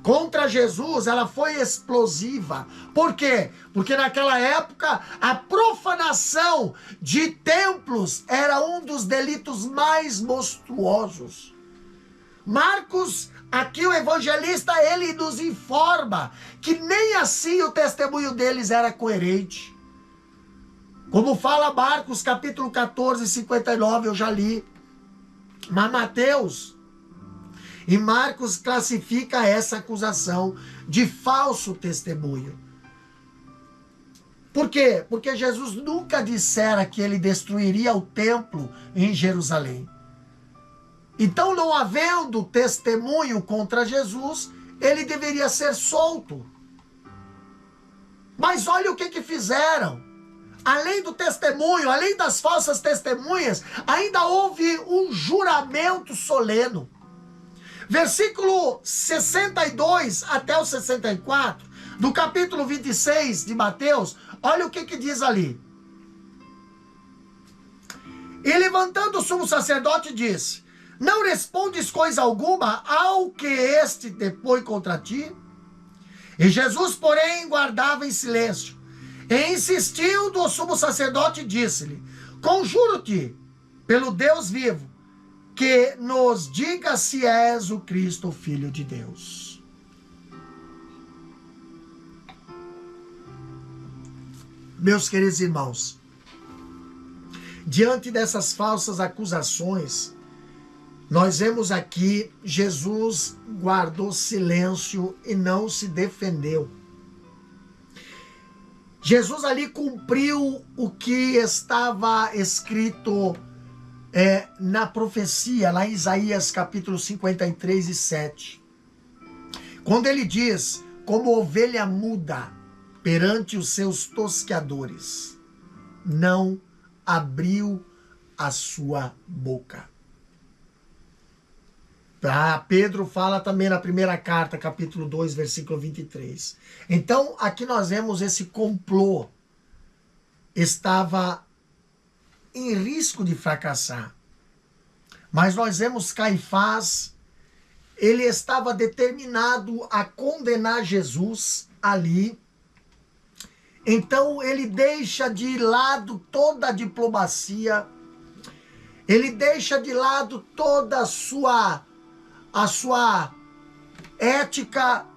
contra Jesus, ela foi explosiva. Por quê? Porque naquela época a profanação de templos era um dos delitos mais monstruosos. Marcos, aqui o evangelista, ele nos informa que nem assim o testemunho deles era coerente. Como fala Marcos capítulo 14, 59, eu já li. Mas Mateus e Marcos classifica essa acusação de falso testemunho. Por quê? Porque Jesus nunca dissera que ele destruiria o templo em Jerusalém. Então, não havendo testemunho contra Jesus, ele deveria ser solto. Mas olha o que fizeram. Além do testemunho, além das falsas testemunhas, ainda houve um juramento solene. Versículo 62 até o 64, do capítulo 26 de Mateus, olha o que diz ali. E levantando o sumo sacerdote disse: não respondes coisa alguma ao que este depõe contra ti? E Jesus, porém, guardava em silêncio. E insistiu o sumo sacerdote, disse-lhe: conjuro-te, pelo Deus vivo, que nos diga se és o Cristo, o Filho de Deus. Meus queridos irmãos, diante dessas falsas acusações, nós vemos aqui Jesus guardou silêncio e não se defendeu. Jesus ali cumpriu o que estava escrito na profecia, lá em Isaías capítulo 53 e 7. Quando ele diz: como ovelha muda perante os seus tosqueadores, não abriu a sua boca. Pedro fala também na primeira carta, capítulo 2, versículo 23. Então, aqui nós vemos esse complô. Estava em risco de fracassar. Mas nós vemos Caifás, ele estava determinado a condenar Jesus ali. Então, ele deixa de lado toda a diplomacia, ele deixa de lado toda a sua ética,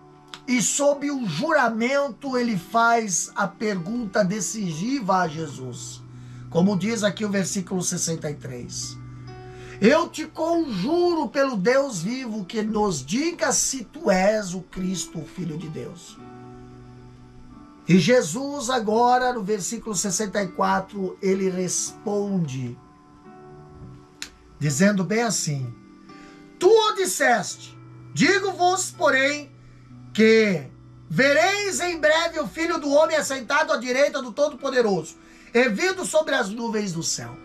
e sob o juramento ele faz a pergunta decisiva a Jesus. Como diz aqui o versículo 63. Eu te conjuro pelo Deus vivo que nos diga se tu és o Cristo, o Filho de Deus. E Jesus agora, no versículo 64, ele responde, dizendo bem assim: tu o disseste, digo-vos, porém, que vereis em breve o Filho do Homem assentado à direita do Todo-Poderoso, e vindo sobre as nuvens do céu.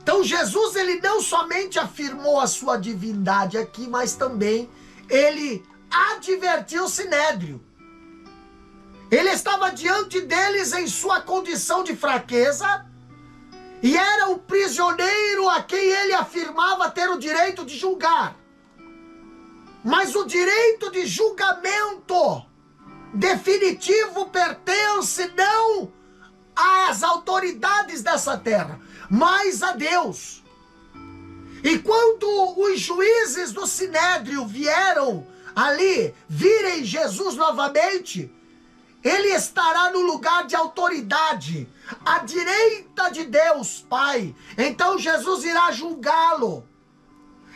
Então Jesus, ele não somente afirmou a sua divindade aqui, mas também ele advertiu o Sinédrio. Ele estava diante deles em sua condição de fraqueza, e era o prisioneiro a quem ele afirmava ter o direito de julgar. Mas o direito de julgamento definitivo pertence não às autoridades dessa terra, mas a Deus. E quando os juízes do Sinédrio vieram ali, virem Jesus novamente, ele estará no lugar de autoridade, à direita de Deus Pai. Então Jesus irá julgá-lo.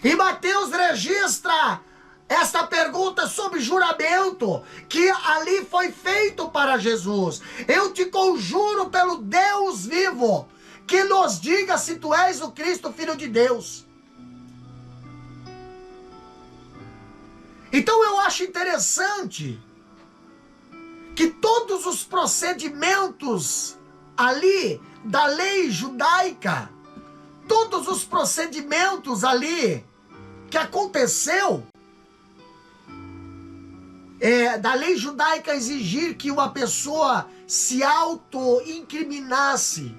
E Mateus registra esta pergunta sobre juramento que ali foi feito para Jesus. Eu te conjuro pelo Deus vivo, que nos diga se tu és o Cristo, Filho de Deus. Então eu acho interessante que todos os procedimentos ali da lei judaica, todos os procedimentos ali que aconteceu, da lei judaica exigir que uma pessoa se auto-incriminasse,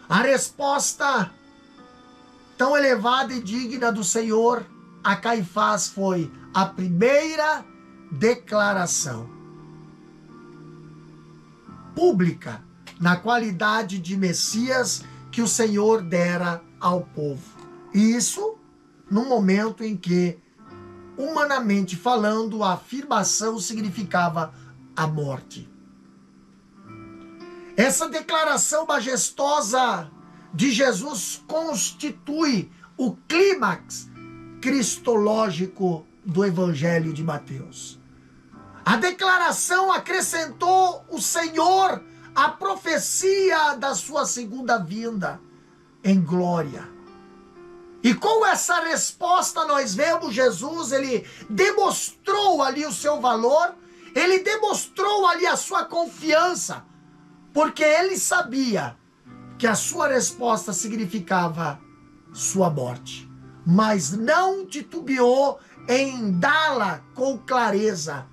a resposta tão elevada e digna do Senhor a Caifás foi a primeira declaração pública na qualidade de Messias que o Senhor dera ao povo. E isso no momento em que, humanamente falando, a afirmação significava a morte. Essa declaração majestosa de Jesus constitui o clímax cristológico do Evangelho de Mateus. A declaração acrescentou o Senhor à profecia da sua segunda vinda em glória. E com essa resposta nós vemos Jesus, ele demonstrou ali o seu valor, ele demonstrou ali a sua confiança, porque ele sabia que a sua resposta significava sua morte, mas não titubeou em dá-la com clareza,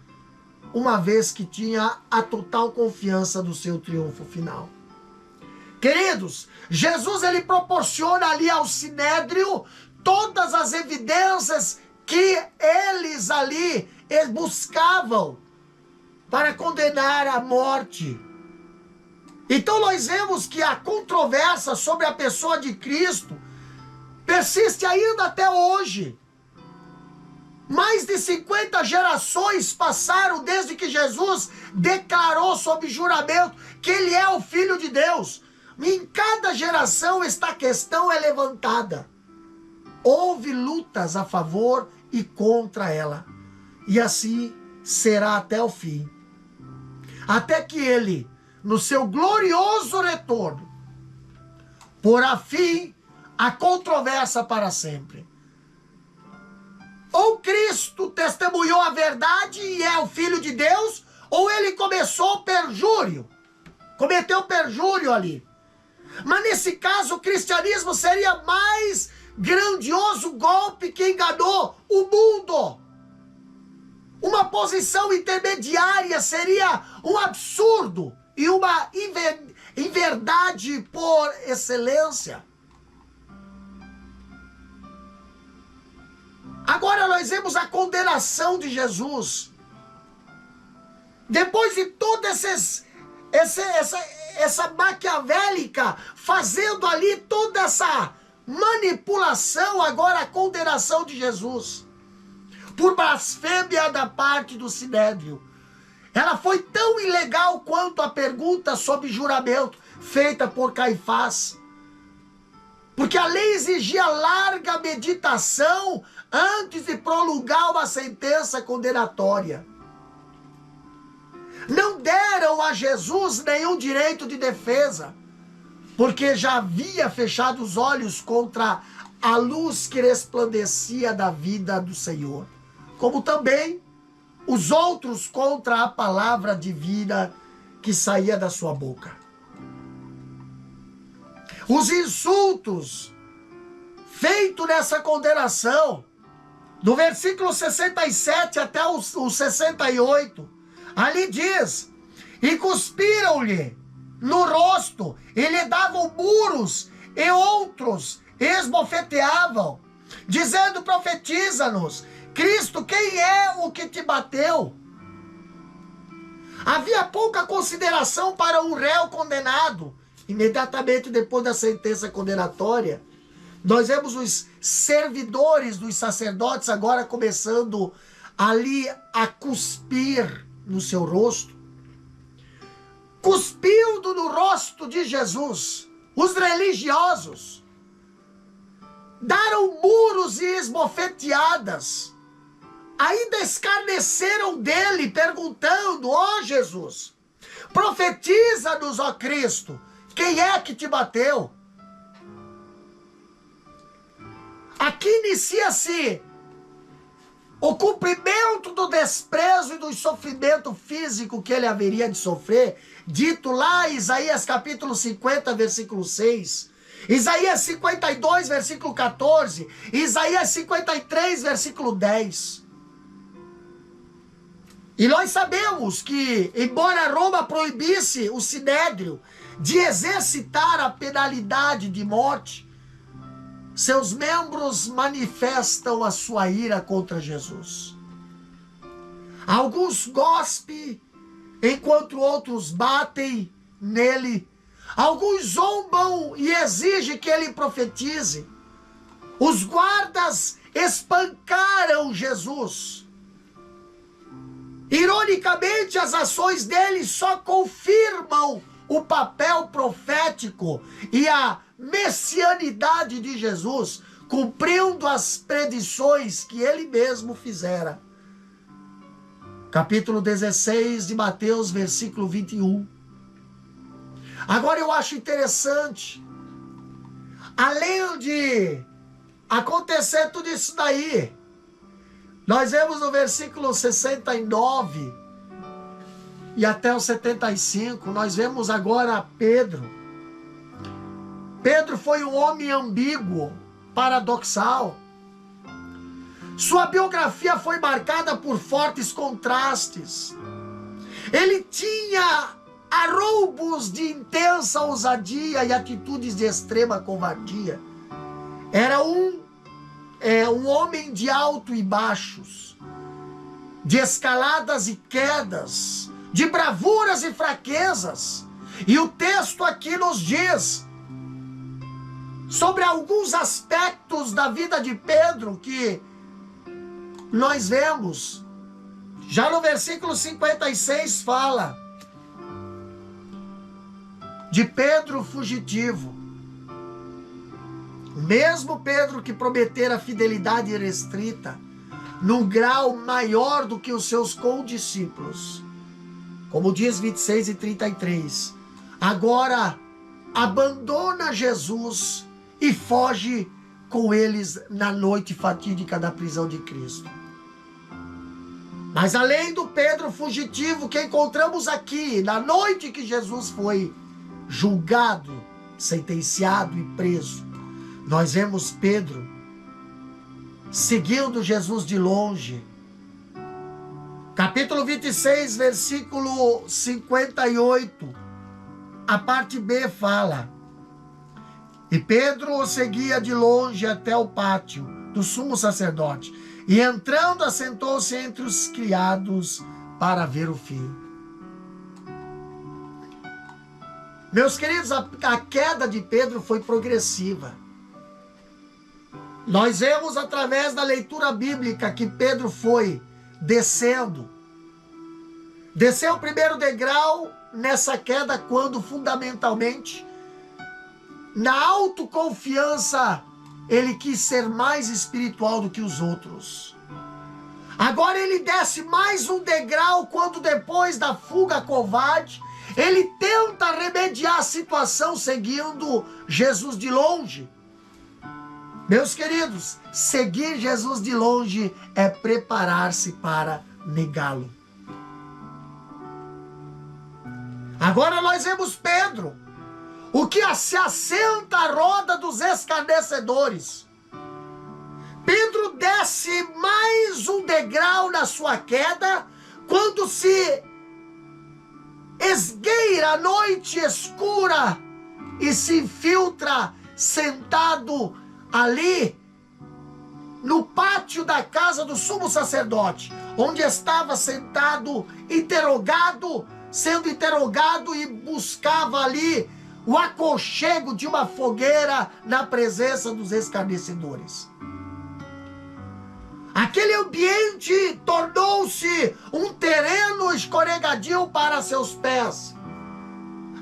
uma vez que tinha a total confiança do seu triunfo final. Queridos, Jesus ele proporciona ali ao Sinédrio todas as evidências que eles ali buscavam para condenar à morte. Então nós vemos que a controvérsia sobre a pessoa de Cristo persiste ainda até hoje. Mais de 50 gerações passaram desde que Jesus declarou sob juramento que ele é o Filho de Deus. Em cada geração esta questão é levantada. Houve lutas a favor e contra ela. E assim será até o fim. Até que ele, no seu glorioso retorno, porá fim à controvérsia para sempre. Ou Cristo testemunhou a verdade e é o Filho de Deus, ou ele começou perjúrio. Cometeu perjúrio ali. Mas nesse caso o cristianismo seria mais grandioso golpe que enganou o mundo. Uma posição intermediária seria um absurdo e uma inverdade por excelência. Agora nós vemos a condenação de Jesus. Depois de toda essa maquiavélica, fazendo ali toda essa manipulação, agora a condenação de Jesus por blasfêmia da parte do Sinédrio. Ela foi tão ilegal quanto a pergunta sobre juramento feita por Caifás. Porque a lei exigia larga meditação antes de prolongar uma sentença condenatória. Não deram a Jesus nenhum direito de defesa, porque já havia fechado os olhos contra a luz que resplandecia da vida do Senhor, como também os outros contra a palavra divina que saía da sua boca. Os insultos feitos nessa condenação, do versículo 67 até o 68, ali diz: e cuspiram-lhe no rosto, e lhe davam muros, e outros esbofeteavam, dizendo: profetiza-nos, Cristo, quem é o que te bateu? Havia pouca consideração para um réu condenado. Imediatamente depois da sentença condenatória, nós vemos os servidores dos sacerdotes agora começando ali a cuspir no seu rosto. Cuspindo no rosto de Jesus, os religiosos deram muros e esbofeteadas, ainda escarneceram dele, perguntando: ó Jesus, profetiza-nos, ó Cristo, quem é que te bateu? Aqui inicia-se o cumprimento do desprezo e do sofrimento físico que ele haveria de sofrer, dito lá em Isaías capítulo 50, versículo 6, Isaías 52, versículo 14, Isaías 53, versículo 10. E nós sabemos que, embora Roma proibisse o Sinédrio de exercitar a penalidade de morte, seus membros manifestam a sua ira contra Jesus. Alguns gospem, enquanto outros batem nele. Alguns zombam e exigem que ele profetize. Os guardas espancaram Jesus. Ironicamente, as ações dele só confirmam o papel profético e a messianidade de Jesus, cumprindo as predições que ele mesmo fizera. Capítulo 16 de Mateus, versículo 21. Agora eu acho interessante, além de acontecer tudo isso daí, nós vemos no versículo 69 e até o 75, nós vemos agora Pedro. Pedro foi um homem ambíguo, paradoxal. Sua biografia foi marcada por fortes contrastes. Ele tinha arroubos de intensa ousadia e atitudes de extrema covardia. Era um homem de alto e baixos, de escaladas e quedas, de bravuras e fraquezas. E o texto aqui nos diz sobre alguns aspectos da vida de Pedro que nós vemos. Já no versículo 56 fala de Pedro fugitivo. O mesmo Pedro que prometera fidelidade irrestrita, num grau maior do que os seus condiscípulos. Como diz 26 e 33. Agora abandona Jesus e foge com eles na noite fatídica da prisão de Cristo. Mas além do Pedro fugitivo que encontramos aqui, na noite que Jesus foi julgado, sentenciado e preso, nós vemos Pedro seguindo Jesus de longe. Capítulo 26, versículo 58, a parte B fala: e Pedro o seguia de longe até o pátio do sumo sacerdote, e entrando assentou-se entre os criados para ver o fim. Meus queridos, a queda de Pedro foi progressiva. Nós vemos através da leitura bíblica que Pedro foi descendo. Desceu o primeiro degrau nessa queda quando fundamentalmente, na autoconfiança, ele quis ser mais espiritual do que os outros. Agora ele desce mais um degrau quando, depois da fuga covarde, ele tenta remediar a situação seguindo Jesus de longe. Meus queridos, seguir Jesus de longe é preparar-se para negá-lo. Agora nós vemos Pedro, o que se assenta à roda dos escarnecedores. Pedro desce mais um degrau na sua queda, quando se esgueira a noite escura e se infiltra sentado ali no pátio da casa do sumo sacerdote, onde estava sentado, sendo interrogado, e buscava ali o aconchego de uma fogueira na presença dos escarnecedores. Aquele ambiente tornou-se um terreno escorregadio para seus pés.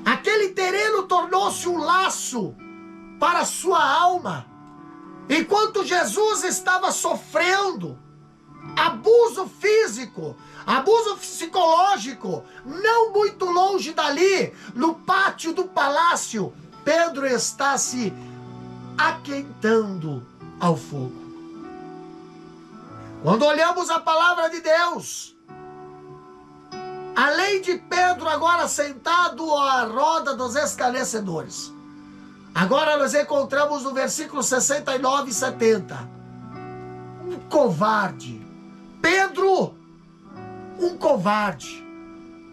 Aquele terreno tornou-se um laço para sua alma. Enquanto Jesus estava sofrendo abuso físico, abuso psicológico, não muito longe dali, no pátio do palácio, Pedro está se aquentando ao fogo. Quando olhamos a palavra de Deus, além de Pedro agora sentado à roda dos escarnecedores, agora nós encontramos no versículo 69 e 70, um covarde. Pedro, um covarde.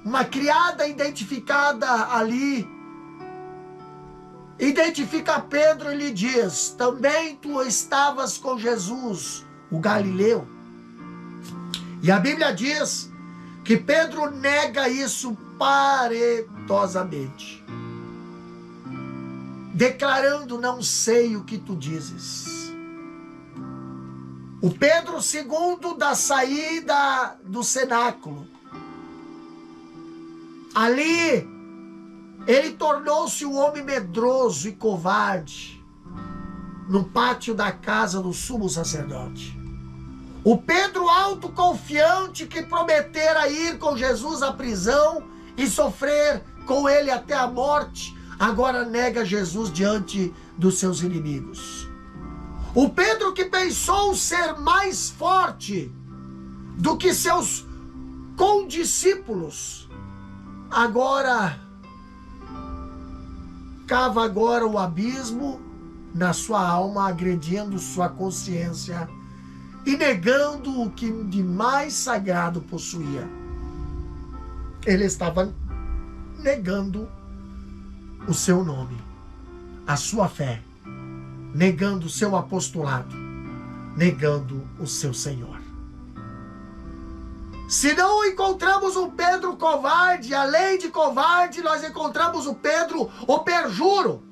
Uma criada identificada ali identifica Pedro e lhe diz: também tu estavas com Jesus, o Galileu? E a Bíblia diz que Pedro nega isso paretosamente, declarando: não sei o que tu dizes. O Pedro segundo da saída do cenáculo, ali ele tornou-se um homem medroso e covarde no pátio da casa do sumo sacerdote. O Pedro autoconfiante que prometera ir com Jesus à prisão e sofrer com ele até a morte, agora nega Jesus diante dos seus inimigos. O Pedro que pensou ser mais forte do que seus condiscípulos, agora cava agora o abismo na sua alma, agredindo sua consciência e negando o que de mais sagrado possuía. Ele estava negando o seu nome, a sua fé, negando o seu apostolado, negando o seu Senhor. Se não encontramos um Pedro covarde, além de covarde, nós encontramos o Pedro o perjuro.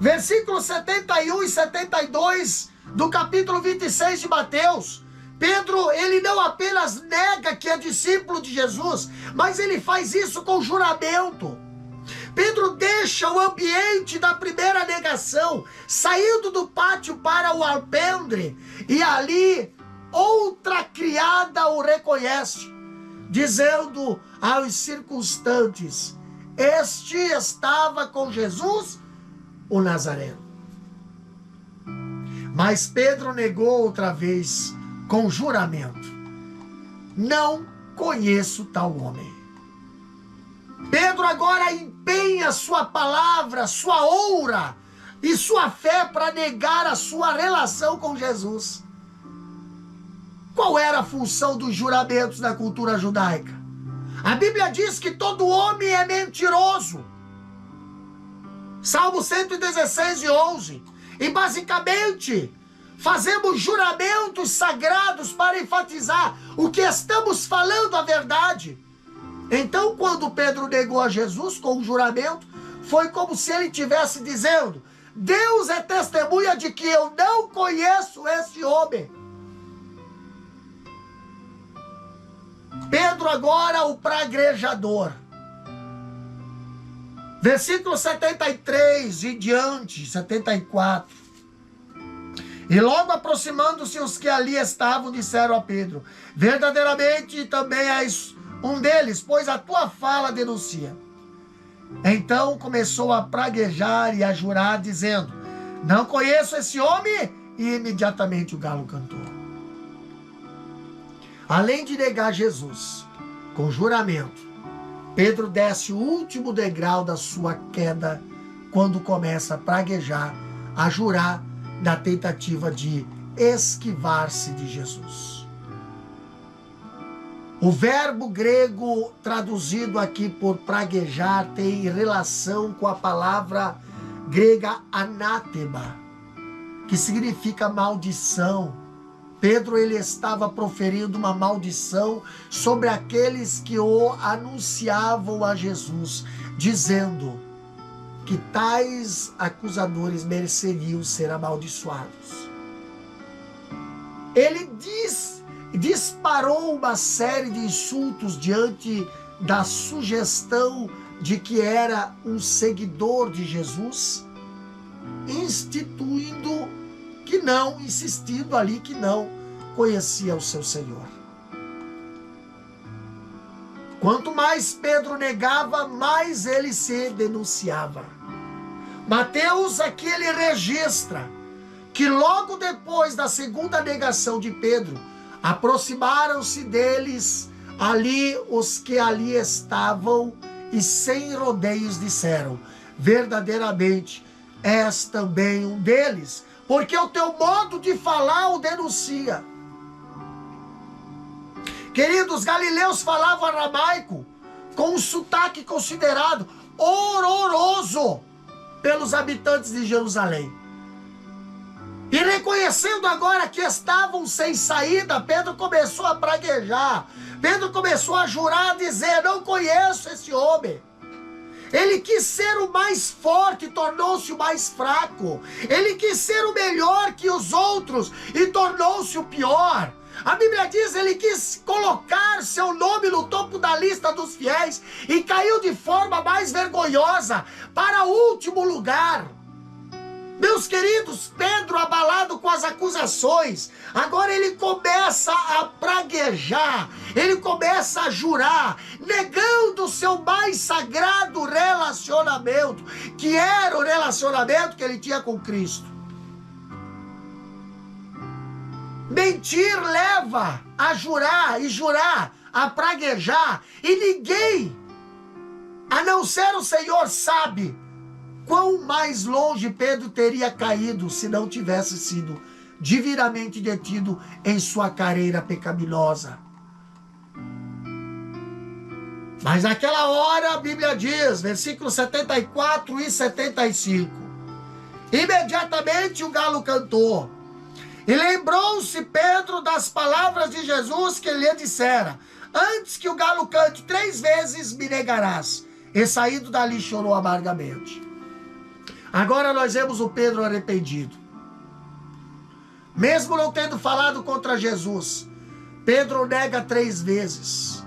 Versículos 71 e 72 do capítulo 26 de Mateus. Pedro, ele não apenas nega que é discípulo de Jesus, mas ele faz isso com juramento. Pedro deixa o ambiente da primeira negação, saindo do pátio para o alpendre, e ali outra criada o reconhece, dizendo aos circunstantes: este estava com Jesus, o Nazareno. Mas Pedro negou outra vez com juramento: não conheço tal homem. Pedro agora empenha sua palavra, sua honra e sua fé para negar a sua relação com Jesus. Qual era a função dos juramentos na cultura judaica? A Bíblia diz que todo homem é mentiroso. Salmo 116 e 11. E basicamente, fazemos juramentos sagrados para enfatizar o que estamos falando a verdade. Então, quando Pedro negou a Jesus com o juramento, foi como se ele estivesse dizendo: Deus é testemunha de que eu não conheço esse homem. Pedro agora o praguejador. Versículo 73 e diante, 74. E logo aproximando-se os que ali estavam, disseram a Pedro: verdadeiramente também és um deles, pois a tua fala denuncia. Então começou a praguejar e a jurar, dizendo: não conheço esse homem. E imediatamente o galo cantou. Além de negar Jesus com juramento, Pedro desce o último degrau da sua queda quando começa a praguejar, a jurar na tentativa de esquivar-se de Jesus. O verbo grego traduzido aqui por praguejar tem relação com a palavra grega anátema, que significa maldição. Pedro, ele estava proferindo uma maldição sobre aqueles que o anunciavam a Jesus, dizendo que tais acusadores mereceriam ser amaldiçoados. Ele disparou uma série de insultos diante da sugestão de que era um seguidor de Jesus, insistindo ali que não conhecia o seu Senhor. Quanto mais Pedro negava, mais ele se denunciava. Mateus aqui ele registra que logo depois da segunda negação de Pedro, aproximaram-se deles ali os que ali estavam e sem rodeios disseram: verdadeiramente és também um deles, porque o teu modo de falar o denuncia. Queridos, os galileus falavam aramaico com um sotaque considerado horroroso. pelos habitantes de Jerusalém. E reconhecendo agora que estavam sem saída, Pedro começou a praguejar. Pedro começou a jurar, a dizer: não conheço esse homem. Ele quis ser o mais forte e tornou-se o mais fraco. Ele quis ser o melhor que os outros e tornou-se o pior. A Bíblia diz: ele quis colocar seu nome no topo da lista dos fiéis e caiu de forma mais vergonhosa para o último lugar. Meus queridos, Pedro, abalado com as acusações, agora ele começa a praguejar, ele começa a jurar, negando o seu mais sagrado relacionamento, que era o relacionamento que ele tinha com Cristo. Mentir leva a jurar, e jurar a praguejar, e ninguém, a não ser o Senhor, sabe quão mais longe Pedro teria caído se não tivesse sido divinamente detido em sua carreira pecaminosa. Mas naquela hora a Bíblia diz, versículos 74 e 75, imediatamente o galo cantou, e lembrou-se Pedro das palavras de Jesus que lhe dissera: antes que o galo cante 3 vezes me negarás. E saindo dali chorou amargamente. Agora nós vemos o Pedro arrependido. Mesmo não tendo falado contra Jesus, Pedro nega 3 vezes.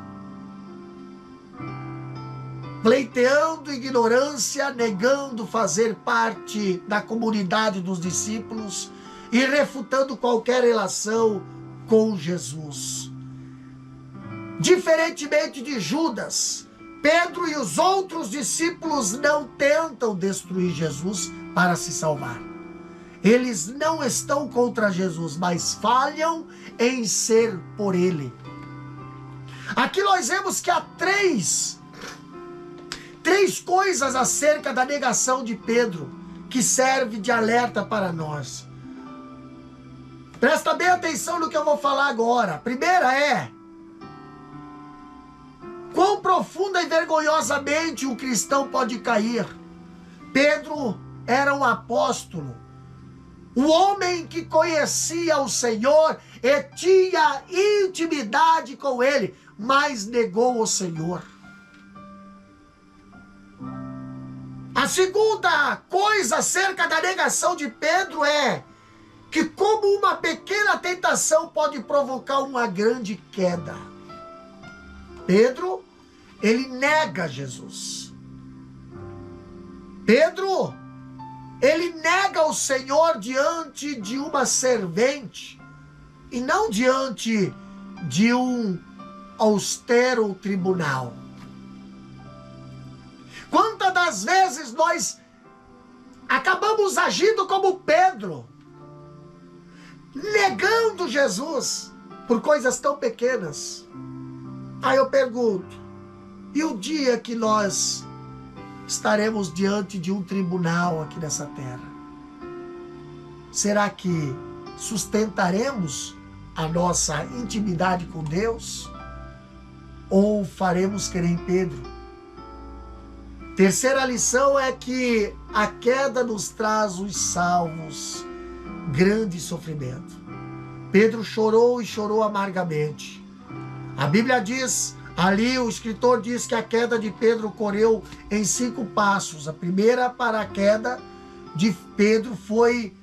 Pleiteando ignorância, negando fazer parte da comunidade dos discípulos e refutando qualquer relação com Jesus. Diferentemente de Judas, Pedro e os outros discípulos não tentam destruir Jesus para se salvar. Eles não estão contra Jesus, mas falham em ser por ele. Aqui nós vemos que há três coisas acerca da negação de Pedro que serve de alerta para nós. Presta bem atenção no que eu vou falar agora. A primeira é: quão profunda e vergonhosamente o cristão pode cair. Pedro era um apóstolo, o homem que conhecia o Senhor e tinha intimidade com ele, mas negou o Senhor. A segunda coisa acerca da negação de Pedro é que, como uma pequena tentação pode provocar uma grande queda. Pedro, ele nega Jesus. Pedro, ele nega o Senhor diante de uma servente e não diante de um austero tribunal. Quantas das vezes nós acabamos agindo como Pedro, negando Jesus por coisas tão pequenas? Aí eu pergunto, e o dia que nós estaremos diante de um tribunal aqui nessa terra? Será que sustentaremos a nossa intimidade com Deus? Ou faremos que nem Pedro? Terceira lição é que a queda nos traz os salvos grande sofrimento. Pedro chorou e chorou amargamente. A Bíblia diz, ali o escritor diz que a queda de Pedro ocorreu em 5 passos. A primeira para a queda de Pedro foi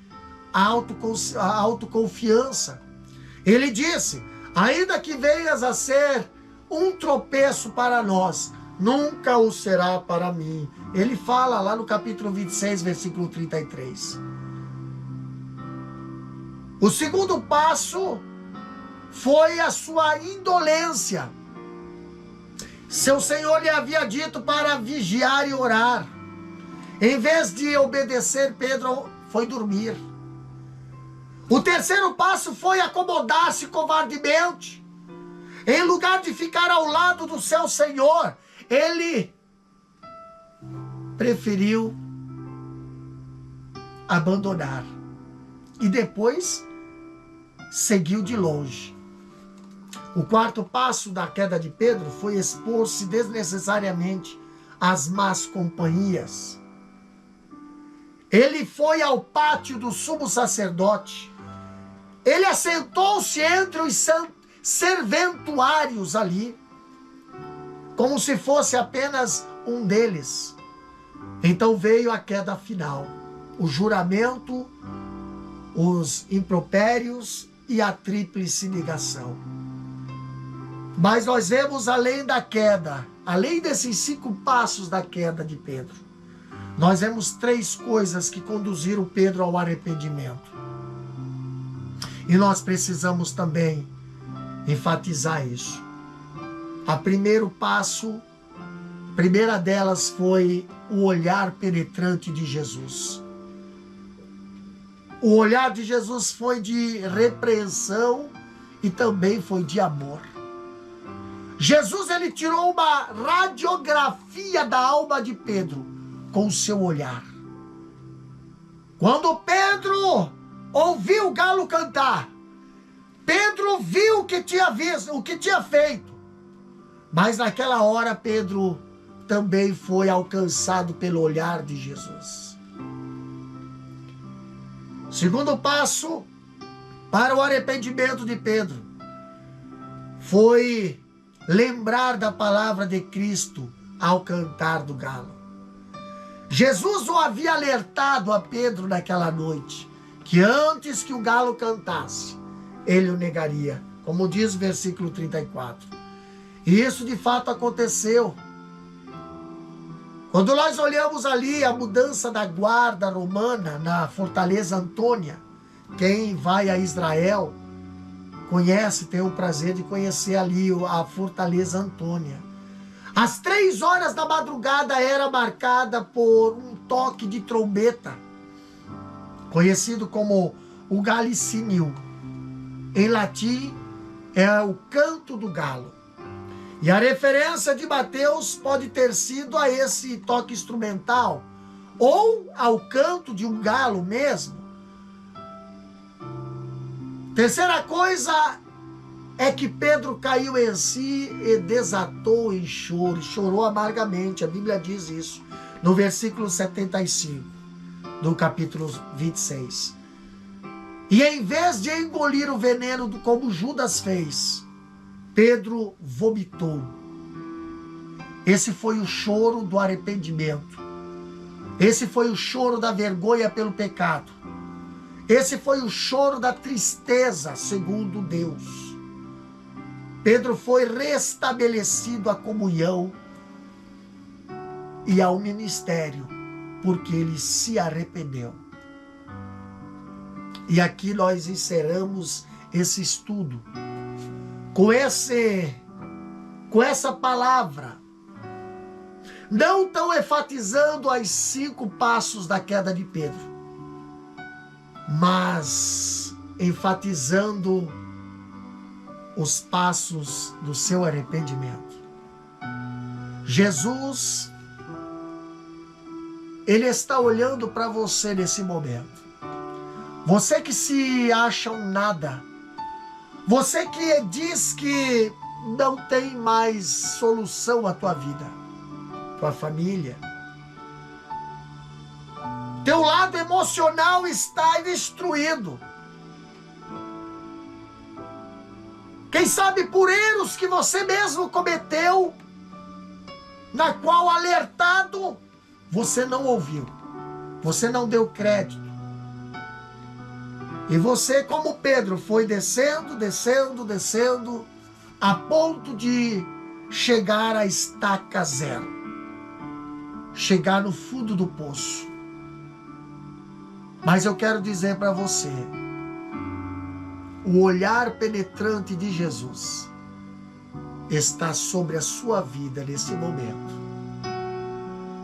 a autoconfiança. Ele disse: ainda que venhas a ser um tropeço para nós, nunca o será para mim. Ele fala lá no capítulo 26, versículo 33. O segundo passo foi a sua indolência. Seu Senhor lhe havia dito para vigiar e orar. Em vez de obedecer, Pedro foi dormir. O terceiro passo foi acomodar-se covardemente. Em lugar de ficar ao lado do seu Senhor, ele preferiu abandonar. E depois seguiu de longe. O quarto passo da queda de Pedro foi expor-se desnecessariamente às más companhias. Ele foi ao pátio do sumo sacerdote. Ele assentou-se entre os serventuários ali, como se fosse apenas um deles. Então veio a queda final, o juramento, os impropérios e a tríplice negação. Mas nós vemos além da queda, além desses 5 passos da queda de Pedro, nós vemos 3 coisas que conduziram Pedro ao arrependimento. E nós precisamos também enfatizar isso. A primeira delas foi o olhar penetrante de Jesus. O olhar de Jesus foi de repreensão e também foi de amor. Jesus, ele tirou uma radiografia da alma de Pedro com o seu olhar. Quando Pedro ouviu o galo cantar, Pedro viu o que tinha visto, o que tinha feito. Mas naquela hora Pedro também foi alcançado pelo olhar de Jesus. Segundo passo para o arrependimento de Pedro foi lembrar da palavra de Cristo ao cantar do galo. Jesus o havia alertado a Pedro naquela noite, que antes que o galo cantasse, ele o negaria, como diz o versículo 34. E isso de fato aconteceu. Quando nós olhamos ali a mudança da guarda romana na Fortaleza Antônia, quem vai a Israel conhece, tem o prazer de conhecer ali a Fortaleza Antônia. Às 3 horas da madrugada era marcada por um toque de trombeta, conhecido como o galicínio. Em latim é o canto do galo. E a referência de Mateus pode ter sido a esse toque instrumental, ou ao canto de um galo mesmo. Terceira coisa é que Pedro caiu em si e desatou em choro, chorou amargamente. A Bíblia diz isso no versículo 75 do capítulo 26. E em vez de engolir o veneno como Judas fez, Pedro vomitou. Esse foi o choro do arrependimento. Esse foi o choro da vergonha pelo pecado. Esse foi o choro da tristeza, segundo Deus. Pedro foi restabelecido à comunhão e ao ministério, porque ele se arrependeu. E aqui nós encerramos esse estudo com essa palavra, não tão enfatizando os 5 passos da queda de Pedro, mas enfatizando os passos do seu arrependimento. Jesus, ele está olhando para você nesse momento. Você que se acha um nada, você que diz que não tem mais solução à tua vida, tua família. Teu lado emocional está destruído. Quem sabe por erros que você mesmo cometeu, na qual alertado, você não ouviu, você não deu crédito. E você, como Pedro, foi descendo, a ponto de chegar à estaca zero. Chegar no fundo do poço. Mas eu quero dizer para você, o olhar penetrante de Jesus está sobre a sua vida nesse momento.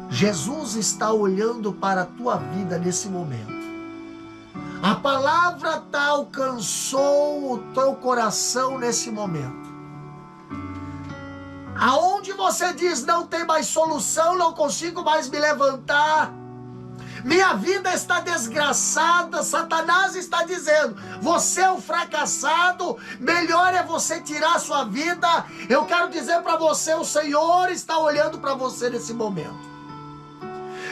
Jesus está olhando para a tua vida nesse momento. A palavra alcançou o teu coração nesse momento. Aonde você diz, não tem mais solução, não consigo mais me levantar, minha vida está desgraçada, Satanás está dizendo, você é um fracassado, melhor é você tirar a sua vida. Eu quero dizer para você, o Senhor está olhando para você nesse momento.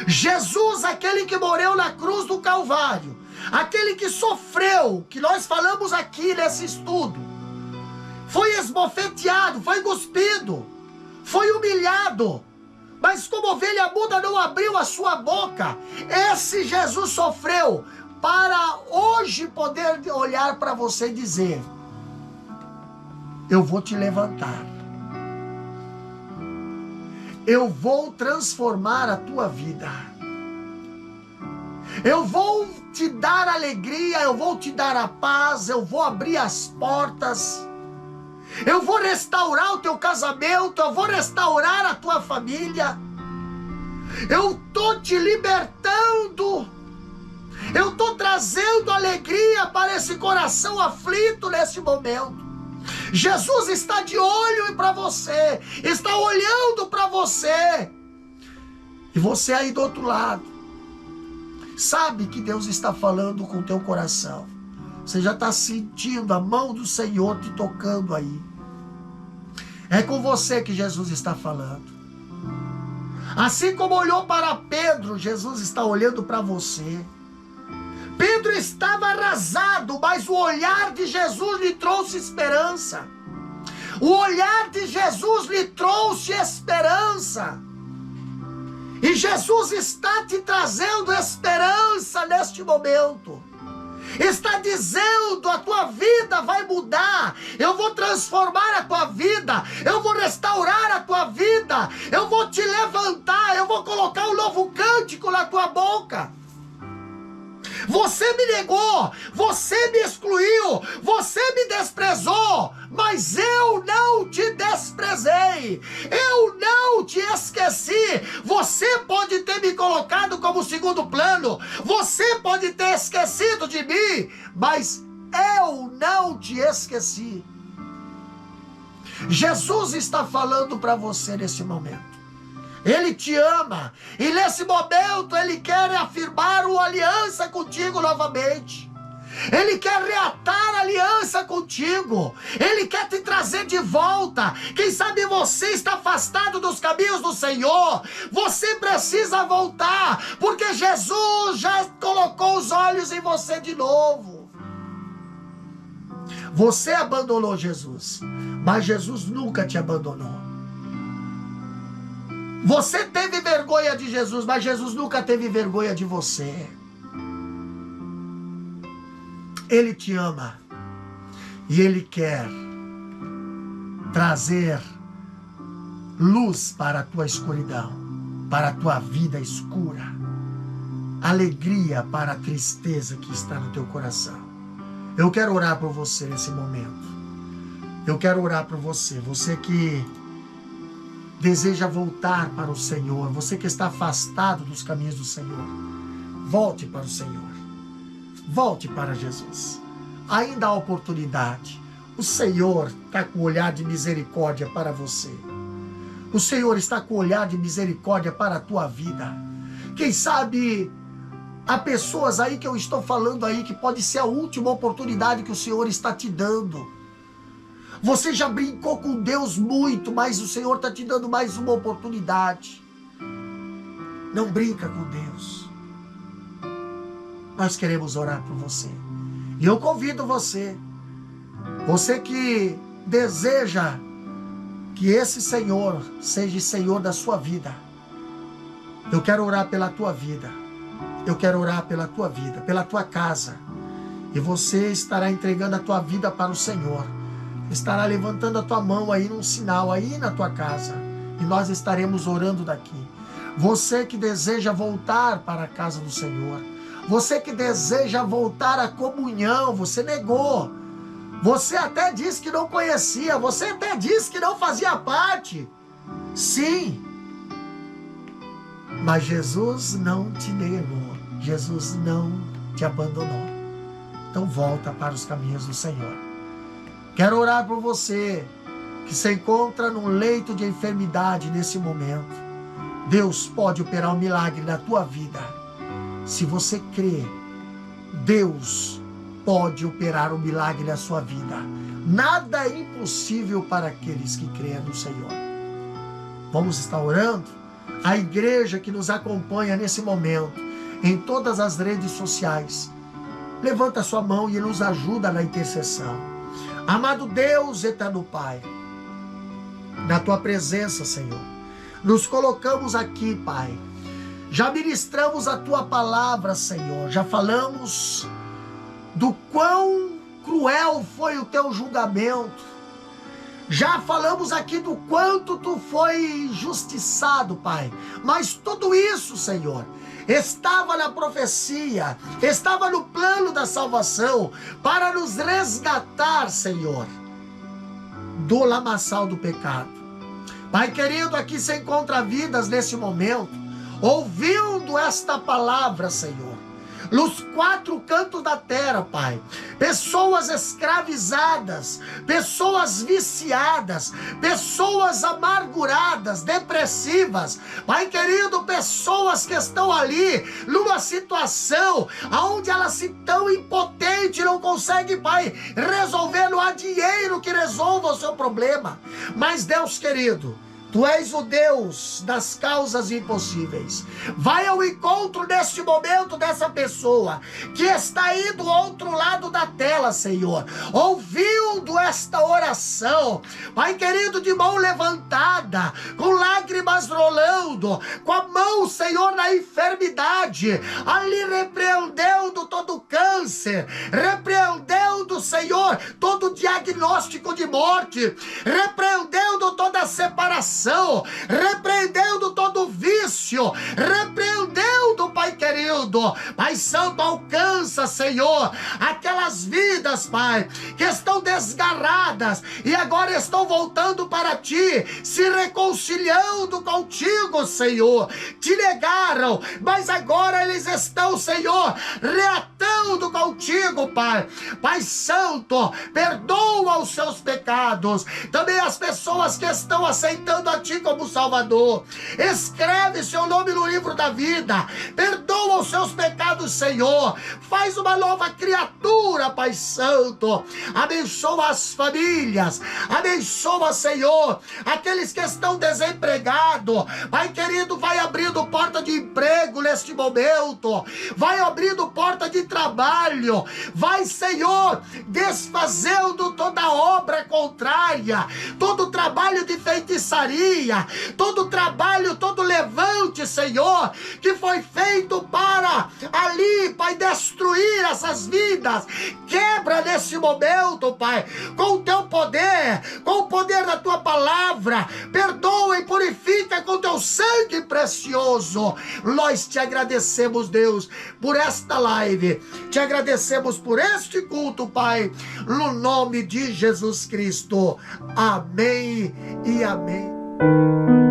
Jesus, aquele que morreu na cruz do Calvário, aquele que sofreu, que nós falamos aqui nesse estudo, foi esbofeteado, foi cuspido, foi humilhado, mas como ovelha muda não abriu a sua boca. Esse Jesus sofreu para hoje poder olhar para você e dizer: eu vou te levantar, eu vou transformar a tua vida, eu vou te dar alegria, eu vou te dar a paz, eu vou abrir as portas, eu vou restaurar o teu casamento, eu vou restaurar a tua família, eu estou te libertando, eu estou trazendo alegria para esse coração aflito nesse momento. Jesus está de olho para você, está olhando para você, e você aí do outro lado, sabe que Deus está falando com o teu coração, você já está sentindo a mão do Senhor te tocando aí, é com você que Jesus está falando. Assim como olhou para Pedro, Jesus está olhando para você. Pedro estava arrasado, mas o olhar de Jesus lhe trouxe esperança. O olhar de Jesus lhe trouxe esperança. E Jesus está te trazendo esperança neste momento. Está dizendo: a tua vida vai mudar, eu vou transformar a tua vida, eu vou restaurar a tua vida, eu vou te levantar, eu vou colocar um novo cântico na tua boca. Você me negou, você me excluiu, você me desprezou, mas eu não te desprezei, eu não te esqueci. Você pode ter me colocado como segundo plano, você pode ter esquecido de mim, mas eu não te esqueci. Jesus está falando para você nesse momento. Ele te ama, e nesse momento Ele quer afirmar uma aliança contigo novamente. Ele quer reatar a aliança contigo, Ele quer te trazer de volta. Quem sabe você está afastado dos caminhos do Senhor, você precisa voltar, porque Jesus já colocou os olhos em você de novo. Você abandonou Jesus, mas Jesus nunca te abandonou. Você teve vergonha de Jesus, mas Jesus nunca teve vergonha de você. Ele te ama e Ele quer trazer luz para a tua escuridão, para a tua vida escura, alegria para a tristeza que está no teu coração. Eu quero orar por você nesse momento. Eu quero orar por você, você que deseja voltar para o Senhor, você que está afastado dos caminhos do Senhor, volte para o Senhor, volte para Jesus, ainda há oportunidade. O Senhor está com um olhar de misericórdia para você, o Senhor está com um olhar de misericórdia para a tua vida. Quem sabe há pessoas aí que eu estou falando aí que pode ser a última oportunidade que o Senhor está te dando. Você já brincou com Deus muito, mas o Senhor está te dando mais uma oportunidade. Não brinca com Deus. Nós queremos orar por você. E eu convido você, você que deseja que esse Senhor seja Senhor da sua vida. Eu quero orar pela tua vida. Eu quero orar pela tua vida, pela tua casa. E você estará entregando a tua vida para o Senhor. Estará levantando a tua mão aí num sinal aí na tua casa, e nós estaremos orando daqui. Você que deseja voltar para a casa do Senhor, você que deseja voltar à comunhão, você negou, você até disse que não conhecia, você até disse que não fazia parte, sim, mas Jesus não te negou, Jesus não te abandonou. Então volta para os caminhos do Senhor. Quero orar por você que se encontra num leito de enfermidade nesse momento. Deus pode operar um milagre na tua vida. Se você crê, Deus pode operar um milagre na sua vida. Nada é impossível para aqueles que creem no Senhor. Vamos estar orando? a igreja que nos acompanha nesse momento, em todas as redes sociais. Levanta a sua mão e nos ajuda na intercessão. Amado Deus, eterno Pai, na tua presença, Senhor, nos colocamos aqui, Pai. Já ministramos a tua palavra, Senhor. Já falamos do quão cruel foi o teu julgamento. Já falamos aqui do quanto tu foi justiçado, Pai. Mas tudo isso, Senhor, estava na profecia, estava no plano da salvação, para nos resgatar, Senhor, do lamaçal do pecado. Pai querido, aqui se encontra vidas nesse momento, ouvindo esta palavra, Senhor, nos 4 cantos da terra, Pai. Pessoas escravizadas, pessoas viciadas, pessoas amarguradas, depressivas. Pai querido, pessoas que estão ali numa situação onde elas se tão impotentes, não conseguem, Pai, resolver. Não há dinheiro que resolva o seu problema. Mas Deus querido, tu és o Deus das causas impossíveis. Vai ao encontro neste momento dessa pessoa que está aí do outro lado da tela, Senhor, ouvindo esta oração, Pai querido, de mão levantada, com lágrimas rolando, com a mão, Senhor, na enfermidade, ali repreendendo todo câncer, repreendendo, Senhor, todo diagnóstico de morte, repreendendo toda separação, repreendendo todo vício, repreendendo, Pai querido. Pai Santo, alcança, Senhor, aquelas vidas, Pai, que estão desgarradas e agora estão voltando para Ti, se reconciliando contigo, Senhor. Te negaram, mas agora eles estão, Senhor, reatando contigo, Pai. Pai Santo, perdoa os seus pecados. Também as pessoas que estão aceitando a Ti como Salvador, escreve seu nome no livro da vida, perdoa os seus pecados, Senhor, faz uma nova criatura, Pai Santo, abençoa as famílias, abençoa, Senhor, aqueles que estão desempregados. Pai querido, vai abrindo porta de emprego neste momento, vai abrindo porta de trabalho, vai, Senhor, desfazendo toda obra contrária, todo trabalho de feitiçaria, todo trabalho, todo levante, Senhor, que foi feito para ali, Pai, destruir essas vidas. Quebra nesse momento, Pai, com o teu poder, com o poder da tua palavra. Perdoa e purifica com teu sangue precioso. Nós te agradecemos, Deus, por esta live. Te agradecemos por este culto, Pai, no nome de Jesus Cristo. Amém e amém.